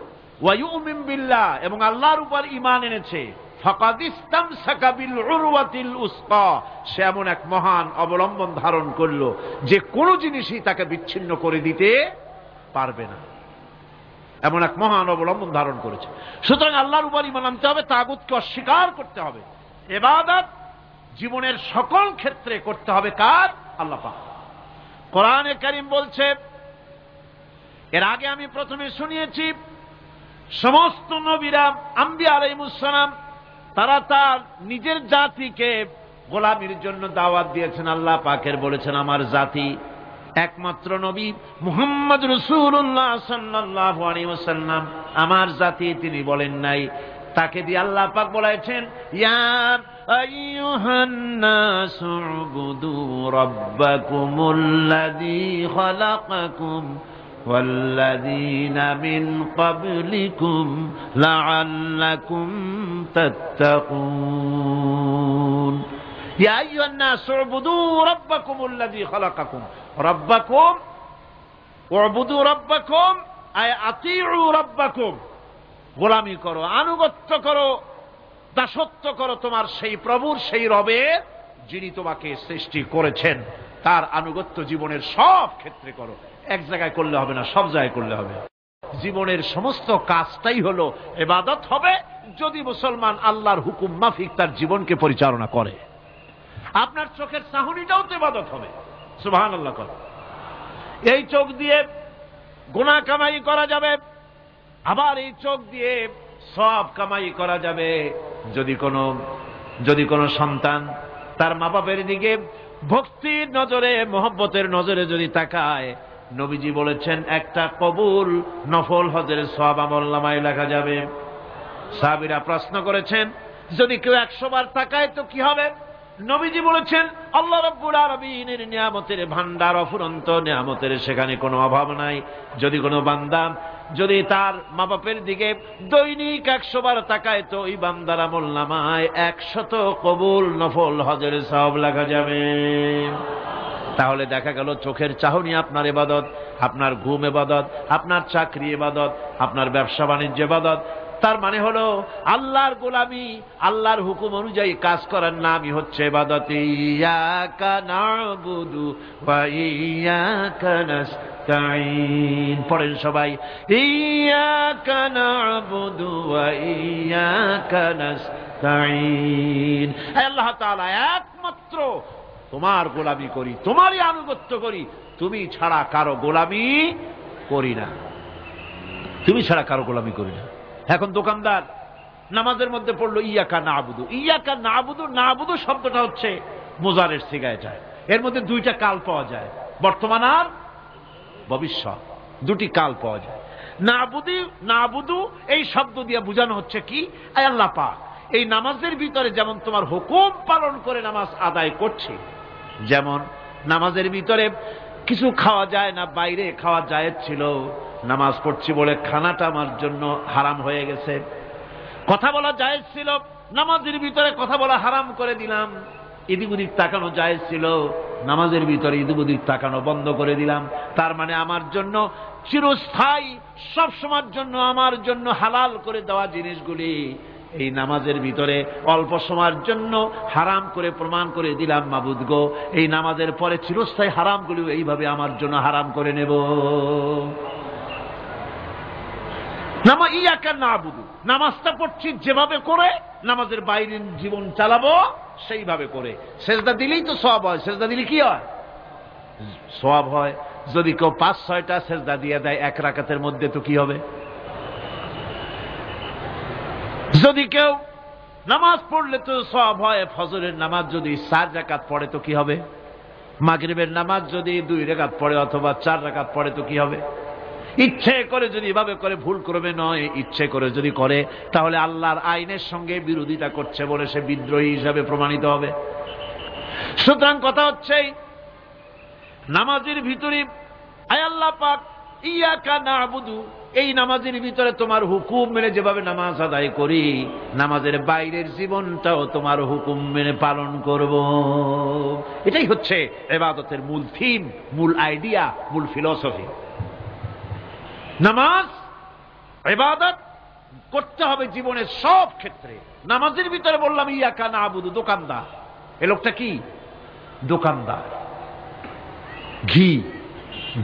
ওয়া ইউমিন বিল্লাহ এবং আল্লাহর উপর ঈমান এনেছে, ফাকাদ ইসতামসাকা বিল উরওয়াতিল উসকা, সে এমন এক মহান অবলম্বন ধারণ করলো যে কোনো জিনিসই তাকে বিচ্ছিন্ন করে দিতে পারবে না। এমন এক মহান অবলম্বন ধারণ করেছে। সুতরাং আল্লাহর উপর ঈমান আনতে হবে, তাগুতকে অস্বীকার করতে হবে। ইবাদত জীবনের সকল ক্ষেত্রে করতে হবে কার? আল্লাহ পাক। কোরআনে কারীম বলছে, এর আগে আমি প্রথমে শুনিয়েছি, সমস্ত নবীরা, আম্বিয়া আলাইহিস সালাম, তারা তার নিজের জাতিকে গোলামির জন্য দাওয়াত দিয়েছেন। আল্লাহ পাকের বলেছেন, আমার জাতি একমাত্র নবী মুহাম্মদ রাসূলুল্লাহ সাল্লাল্লাহু আলাইহি ওয়াসাল্লাম আমার জাতি তিনি বলেন নাই, তাকে দিয়ে আল্লাহ পাক বলেছেন ইয়া আইয়ুহান নাসু উবুদু রাব্বাকুমুল্লাযী খালাকাকুম ওয়াল্লাযীনা মিন ক্বাবলিকুম লাআল্লাকুম তাত্তাকুন। ইয়া আইয়ুহান নাসু উবুদু রাব্বাকুমুল্লাযী খালাকাকুম, রাব্বাকুম উবুদু রাব্বাকুম আই আতিউ রাব্বাকুম, গোলামি করো, আনুগত্য করো, দাসত্ব করো তোমার সেই প্রভুর, সেই রবের যিনি তোমাকে সৃষ্টি করেছেন। তার আনুগত্য জীবনের সব ক্ষেত্রে করো, এক জায়গায় করলে হবে না, সব জায়গায় করলে হবে। জীবনের সমস্ত কাজটাই হলো ইবাদত হবে যদি মুসলমান আল্লাহর হুকুম মাফিক তার জীবনকে পরিচালনা করে। আপনার চোখের চাহনিটাও তো ইবাদত হবে, সুবহানাল্লাহ। এই চোখ দিয়ে গুনাহ কামাই করা যাবে, আবার এই চোখ দিয়ে সব কামাই করা যাবে। যদি কোনো সন্তান তার মা বাপের দিকে ভক্তির নজরে, মহব্বতের নজরে যদি তাকায়, নবীজি বলেছেন একটা কবুল নফল হজের সওয়াব আমলনামায় লেখা যাবে। সাহাবীরা প্রশ্ন করেছেন যদি কেউ 100 বার তাকায় তো কি হবে? নবীজি বলেছেন আল্লাহ রাব্বুল আলামিনের নিয়ামতের ভান্ডার অফুরন্ত নিয়ামতের, সেখানে কোনো অভাব নাই। যদি কোনো বান্দা যদি তার মা বাপের দিকে দৈনিক 100 বার তাকায় তো ওই বান্দার আমলনামায় 100 কবুল নফল হজের সওয়াব লেখা যাবে। তাহলে দেখা গেল চোখের চাহনি আপনার ইবাদত, আপনার ঘুম ইবাদত, আপনার চাকরি ইবাদত, আপনার ব্যবসা বাণিজ্য ইবাদত। তার মানে হলো আল্লাহর গোলামি, আল্লাহর হুকুম অনুযায়ী কাজ করার নামই হচ্ছে ইবাদত। ইয়াকা না'বুদু ওয়া ইয়াকা নাস্তাঈন, পড়েন সবাই, ইয়াকা না'বুদু ওয়া ইয়াকা নাস্তাঈন। আল্লাহ তাআলা একমাত্র তোমার গোলামি করি, তোমারই আনুগত্য করি, তুমি ছাড়া কারো গোলামি করি না, তুমি ছাড়া কারো গোলামি করি না। এখন দোকানদার নামাজের মধ্যে পড়লো ইয়াকা না'বুদু। ইয়াকা না'বুদু, না'বুদু শব্দটা হচ্ছে মুজারের সিগায় যায়, এর মধ্যে দুইটা কাল পাওয়া যায়, বর্তমান আর ভবিষ্যৎ, দুটি কাল পাওয়া যায়। না'বুদু এই শব্দ দিয়ে বোঝানো হচ্ছে কি, আয় আল্লাহ পাক এই নামাজের ভিতরে যেমন তোমার হুকুম পালন করে নামাজ আদায় করছি, যেমন নামাজের ভিতরে কিছু খাওয়া যায় না, বাইরে খাওয়া জায়েজ ছিল, নামাজ পড়ছি বলে খানাটা আমার জন্য হারাম হয়ে গেছে। কথা বলা জায়েজ ছিল, নামাজের ভিতরে কথা বলা হারাম করে দিলাম। এদিক ওদিক তাকানো জায়েজ ছিল, নামাজের ভিতরে এদিক ওদিক তাকানো বন্ধ করে দিলাম। তার মানে আমার জন্য চিরস্থায়ী, সব সময়ের জন্য আমার জন্য হালাল করে দেওয়া জিনিসগুলি এই নামাজের ভিতরে অল্প সময়ের জন্য হারাম করে প্রমাণ করে দিলাম। মাবুদ গো, এই নামাজের পরে চিরস্থায়ী হারামগুলি এইভাবে আমার জন্য হারাম করে নেব। ইয়াকা না'বুদু, নামাজটা পড়ছি যেভাবে করে, নামাজের বাইরের জীবন চালাবো সেইভাবে করে। সেজদা দিলেই তো সওয়াব হয়, সেজদা দিলে কি হয়? সওয়াব হয়। যদি কেউ 5-6টা সেজদা দিয়ে দেয় এক রাকাতের মধ্যে তো কি হবে? যদি কেউ নামাজ পড়লে তো সওয়াব হয়। ফজরের নামাজ যদি 4 রাকাত পড়ে তো কি হবে? মাগরিবের নামাজ যদি 2 রাকাত পড়ে অথবা 4 রাকাত পড়ে তো কি হবে? ইচ্ছে করে যদি এভাবে করে, ভুল করবে নয়, ইচ্ছে করে যদি করে তাহলে আল্লাহর আইনের সঙ্গে বিরোধিতা করছে বলে সে বিদ্রোহী হিসাবে প্রমাণিত হবে। সুতরাং কথা হচ্ছে নামাজের ভিতরে আয় আল্লাহ পাক ইয়াকা না'বুদু, এই নামাজের ভিতরে তোমার হুকুম মেনে যেভাবে নামাজ আদায় করি, নামাজের বাইরের জীবনটাও তোমার হুকুম মেনে পালন করব। এটাই হচ্ছে ইবাদতের মূল থিম, মূল আইডিয়া, মূল ফিলসফি। নামাজ ইবাদত করতে হবে জীবনের সব ক্ষেত্রে। নামাজের ভিতরে বললাম ইয়াকা না'বুদু, দোকানদার, এ লোকটা কি? দোকানদার,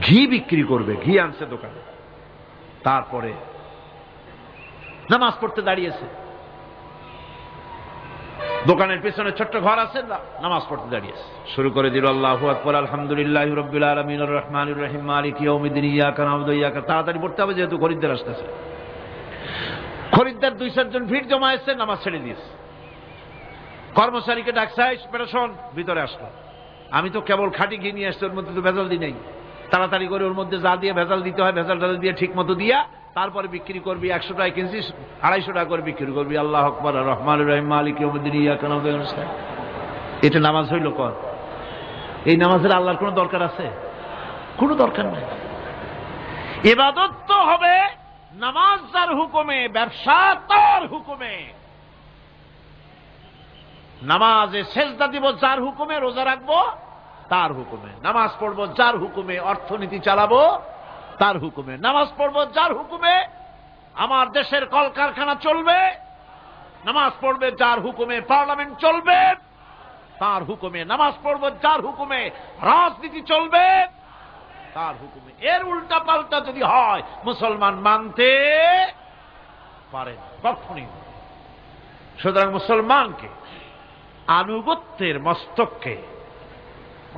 ঘি বিক্রি করবে, ঘি আনছে দোকানে, তারপরে নামাজ পড়তে দাঁড়িয়েছে। দোকানের পেছনে ছোট্ট ঘর আছে, নামাজ পড়তে দাঁড়িয়েছে, শুরু করে দিল আল্লাহু আকবার, আলহামদুলিল্লাহি রাব্বিল আলামিন আর রহমানির রহিম মালিকি ইয়াউমিদ্দিন ইয়াকা না'বুদু ওয়া ইয়াকা। তাড়াতাড়ি পড়তে হবে যেহেতু খরিদ্দার আসতেছে। খরিদ্দার 2-4 জন ভিড় জমায়েছে, নামাজ ছেড়ে দিয়েছে। কর্মচারীকে ডাকছে, বেটা শোন, ভিতরে আসলো। আমি তো কেবল খাঁটি ঘি নিয়ে আসছি, ওর মধ্যে তো ভেজাল দি নেই। তাড়াতাড়ি করে ওর মধ্যে যা দিয়ে ভেজাল দিতে হয় ভেজাল টাজাল দিয়ে ঠিক মতো দিয়া তারপরে বিক্রি করবি। 100 টাকা কিনছিস, 250 টাকা করে বিক্রি করবি। আল্লাহ আকবার, রহমানুর রহিম, মালিক ইয়াউমিদ্দিন, ইয়াকা না'বুদু ওয়া ইয়াকা নাস্তাঈন। এটা নামাজ হইল কর? এই নামাজের আল্লাহর কোনো দরকার আছে? কোনো দরকার নাই। ইবাদত তো হবে নামাজ যার হুকুমে, ব্যবসা তার হুকুমে। নামাজে সেজদা দিব যার হুকুমে, রোজা রাখবো তার হুকুমে, নামাজ পড়বো যার হুকুমে, অর্থনীতি চালাবো তার হুকুমে, নামাজ পড়বো যার হুকুমে, আমার দেশের কলকারখানা চলবে, নামাজ পড়বে যার হুকুমে, পার্লামেন্ট চলবে তার হুকুমে, নামাজ পড়বো যার হুকুমে, রাজনীতি চলবে তার হুকুমে। এর উল্টা পাল্টা যদি হয় মুসলমান মানতে পারে না, কখনই। সুতরাং মুসলমানকে আনুগত্যের মস্তককে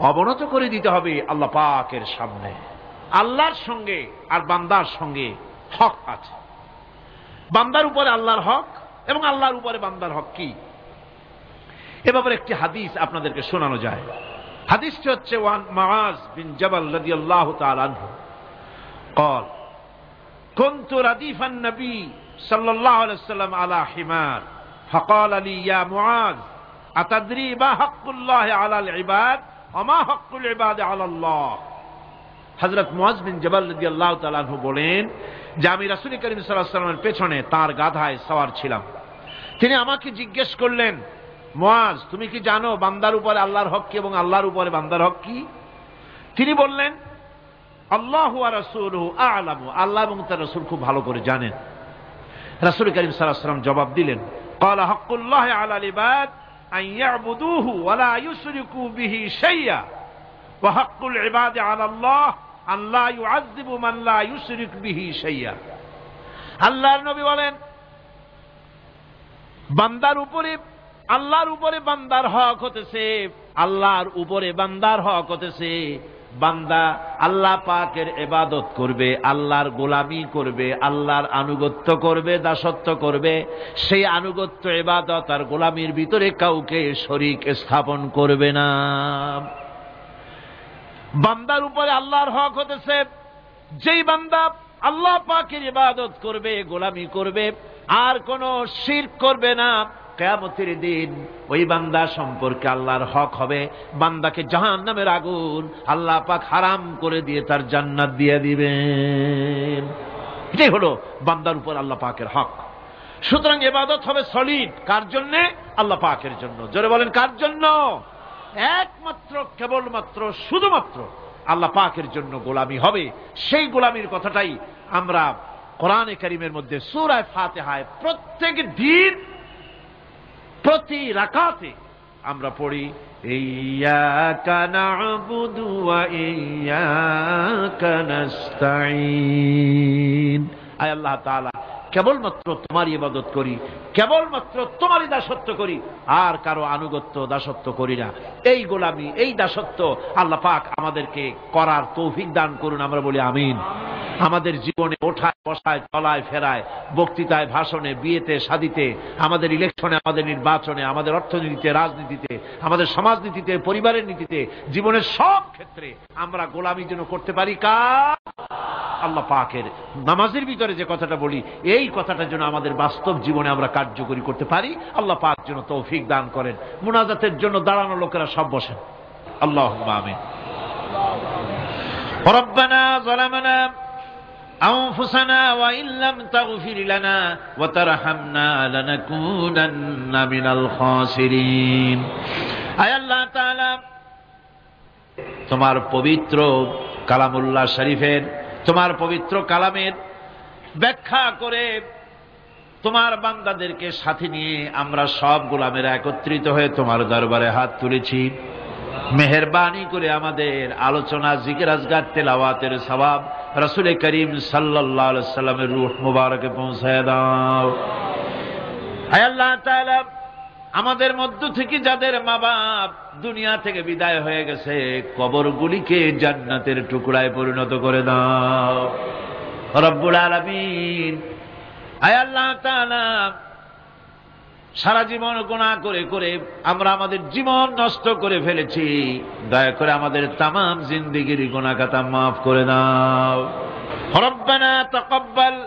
অবনত করে দিতে হবে আল্লাহ পাকের সামনে। আল্লাহর সঙ্গে আর বান্দার সঙ্গে হক আছে। বান্দার উপরে আল্লাহর হক এবং আল্লাহর উপরে বান্দার হক কি, এ ব্যাপারে একটি হাদিস আপনাদেরকে শোনানো যায়। হাদিসটি হচ্ছে ওয়ান মুআজ বিন জাবাল রাদিয়াল্লাহু তাআলা আনহু قال كنت رديف النبي صلى الله عليه وسلم على حمار فقال لي يا معاذ أتدري ما حق الله على العباد وما حق العباد على الله। হযরত মুআজ বিন জাবাল রাদিয়াল্লাহু তাআলা আনহু বলেন যে আমি রাসূল করিম সাল্লাল্লাহু আলাইহি ওয়াসাল্লামের পেছনে তার গাধায় সওয়ার ছিলাম। তিনি আমাকে জিজ্ঞেস করলেন, মুআজ তুমি কি জানো বান্দার উপরে আল্লাহর হক কি এবং আল্লাহর উপরে বান্দার হক কি? তিনি বললেন, আল্লাহু ওয়া রাসূলুহু আ'লামু, আল্লাহ এবং তার রাসূল খুব ভালো করে জানেন। রাসূল করিম সাল্লাল্লাহু আলাইহি ওয়াসাল্লাম জবাব দিলেন, ক্বালা হাক্কুল্লাহি আলাল ইবাদ আন ইয়া'বুদুহু ওয়া লা ইউশরিকু বিহি শাইয়্যা ওয়া হাক্কুল ইবাদি আলাল্লাহ আন লা ইউ'আযযিবু মান লা ইউশরিক বিহি শাইয়্যা। আল্লাহর নবী বলেন, বান্দার উপরে আল্লাহর উপরে বান্দার হক হতেছে, আল্লাহর উপরে বান্দার হক হতেছে বান্দা আল্লাহ পাকের ইবাদত করবে, আল্লাহর গোলামি করবে, আল্লাহর আনুগত্য করবে, দাসত্ব করবে। সেই আনুগত্য ইবাদত আর গোলামির ভিতরে কাউকে শরীক স্থাপন করবে না। বান্দার উপরে আল্লাহর হক হতেছে যেই বান্দা আল্লাহ পাকের ইবাদত করবে, গোলামি করবে, আর কোন শিরক করবে না, কিয়ামতের দিন ওই বান্দা সম্পর্কে আল্লাহর হক হবে বান্দাকে জাহান্নামের আগুন আল্লাহ পাক হারাম করে দিয়ে তার জান্নাত দিয়ে দিবেন। এটাই হলো বান্দার উপর আল্লাহ পাকের হক। সুতরাং ইবাদত হবে সলিড কার জন্য? আল্লাহ পাকের জন্য। জোরে বলেন কার জন্য? একমাত্র, কেবলমাত্র, শুধুমাত্র আল্লাহ পাকের জন্য গোলামি হবে। সেই গোলামির কথাটাই আমরা কোরআনে কারীমের মধ্যে সূরা ফাতিহায় প্রত্যেক দিন প্রতি রাকাতে আমরা পড়ি, ইয়্যাকা না'বুদু ওয়া ইয়্যাকা নাস্তাঈন। আয় আল্লাহ তাআলা, কেবলমাত্র তোমার ইবাদত করি, কেবলমাত্র তোমারই দাসত্ব করি, আর কারো আনুগত্য দাসত্ব করি না। এই গোলামি, এই দাসত্ব আল্লাহ পাক আমাদেরকে করার তৌফিক দান করুন। আমরা বলি আমিন। আমাদের জীবনে ওঠায় বসায়, চলায় ফেরায়, বক্তৃতায়, ভাষণে, বিয়েতে, শাদীতে, আমাদের ইলেকশনে, আমাদের নির্বাচনে, আমাদের অর্থনীতিতে, রাজনীতিতে, আমাদের সমাজনীতিতে, পরিবারের নীতিতে, জীবনের সব ক্ষেত্রে আমরা গোলামি যেন করতে পারি কার? আল্লাহ পাকের। নামাজের ভিতরে যে কথাটা বলি, এই কথাটা যেন আমাদের বাস্তব জীবনে আমরা কার্যকরী করতে পারি। আল্লাহ পাক যেন তৌফিক দান করেন। মুনাজাতের জন্য দাঁড়ানো লোকেরা সব বসেন। আল্লাহুম্মা আমিন। রব্বানা যালামনা আনফুসানা ওয়া ইল্লাম তাগফির লানা ওয়া তারহামনা লানাকুনান্না মিনাল খাসিরিন। আয় আল্লাহ তাআলা, তোমার পবিত্র কালামুল্লাহ শরীফের, তোমার পবিত্র কালামের ব্যাখ্যা করে তোমার বান্দাদেরকে সাথে নিয়ে আমরা সব গোলামেরা একত্রিত হয়ে তোমার দরবারে হাত তুলেছি। মেহেরবানি করে আমাদের আলোচনা, জিকির, আজকার, তেলাওয়াতের সওয়াব রাসূল করিম সাল্লাল্লাহু আলাইহি ওয়াসাল্লামের রূহ মুবারকে পৌঁছায় দাও। হে আল্লাহ তাআলা, আমাদের মধ্য থেকে যাদের মা বাপ দুনিয়া থেকে বিদায় হয়ে গেছে, কবরগুলিকে জান্নাতের টুকরায় পরিণত করে দাও রব্বুল আলামিন। হে আল্লাহ তাআলা, সারা জীবন গুনাহ করে করে আমরা আমাদের জীবন নষ্ট করে ফেলেছি। দয়া করে আমাদের তামাম জিন্দেগির গুনাহ খাতা মাফ করে দাও। রব্বানা তাকাব্বাল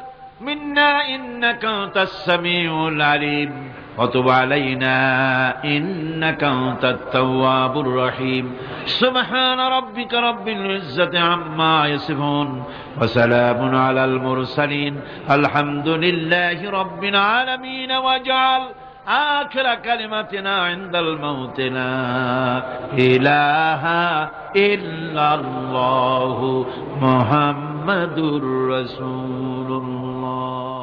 মিন্না ইন্নাকা আনতাস সামিউল আলিম ওয়া তুব আলাইনা ইন্নাকা আনতাত তাওয়াবুর রহিম। সুবহানা রাব্বিকা রাব্বিল ইজ্জাতি আম্মা ইয়াসিফুন ওয়া সালামুন আলাল মুরসালিন আলহামদুলিল্লাহি রাব্বিল আলামিন। ওয়াজআল آخر كلمتنا عند الموت لا إله إلا الله محمد رسول الله.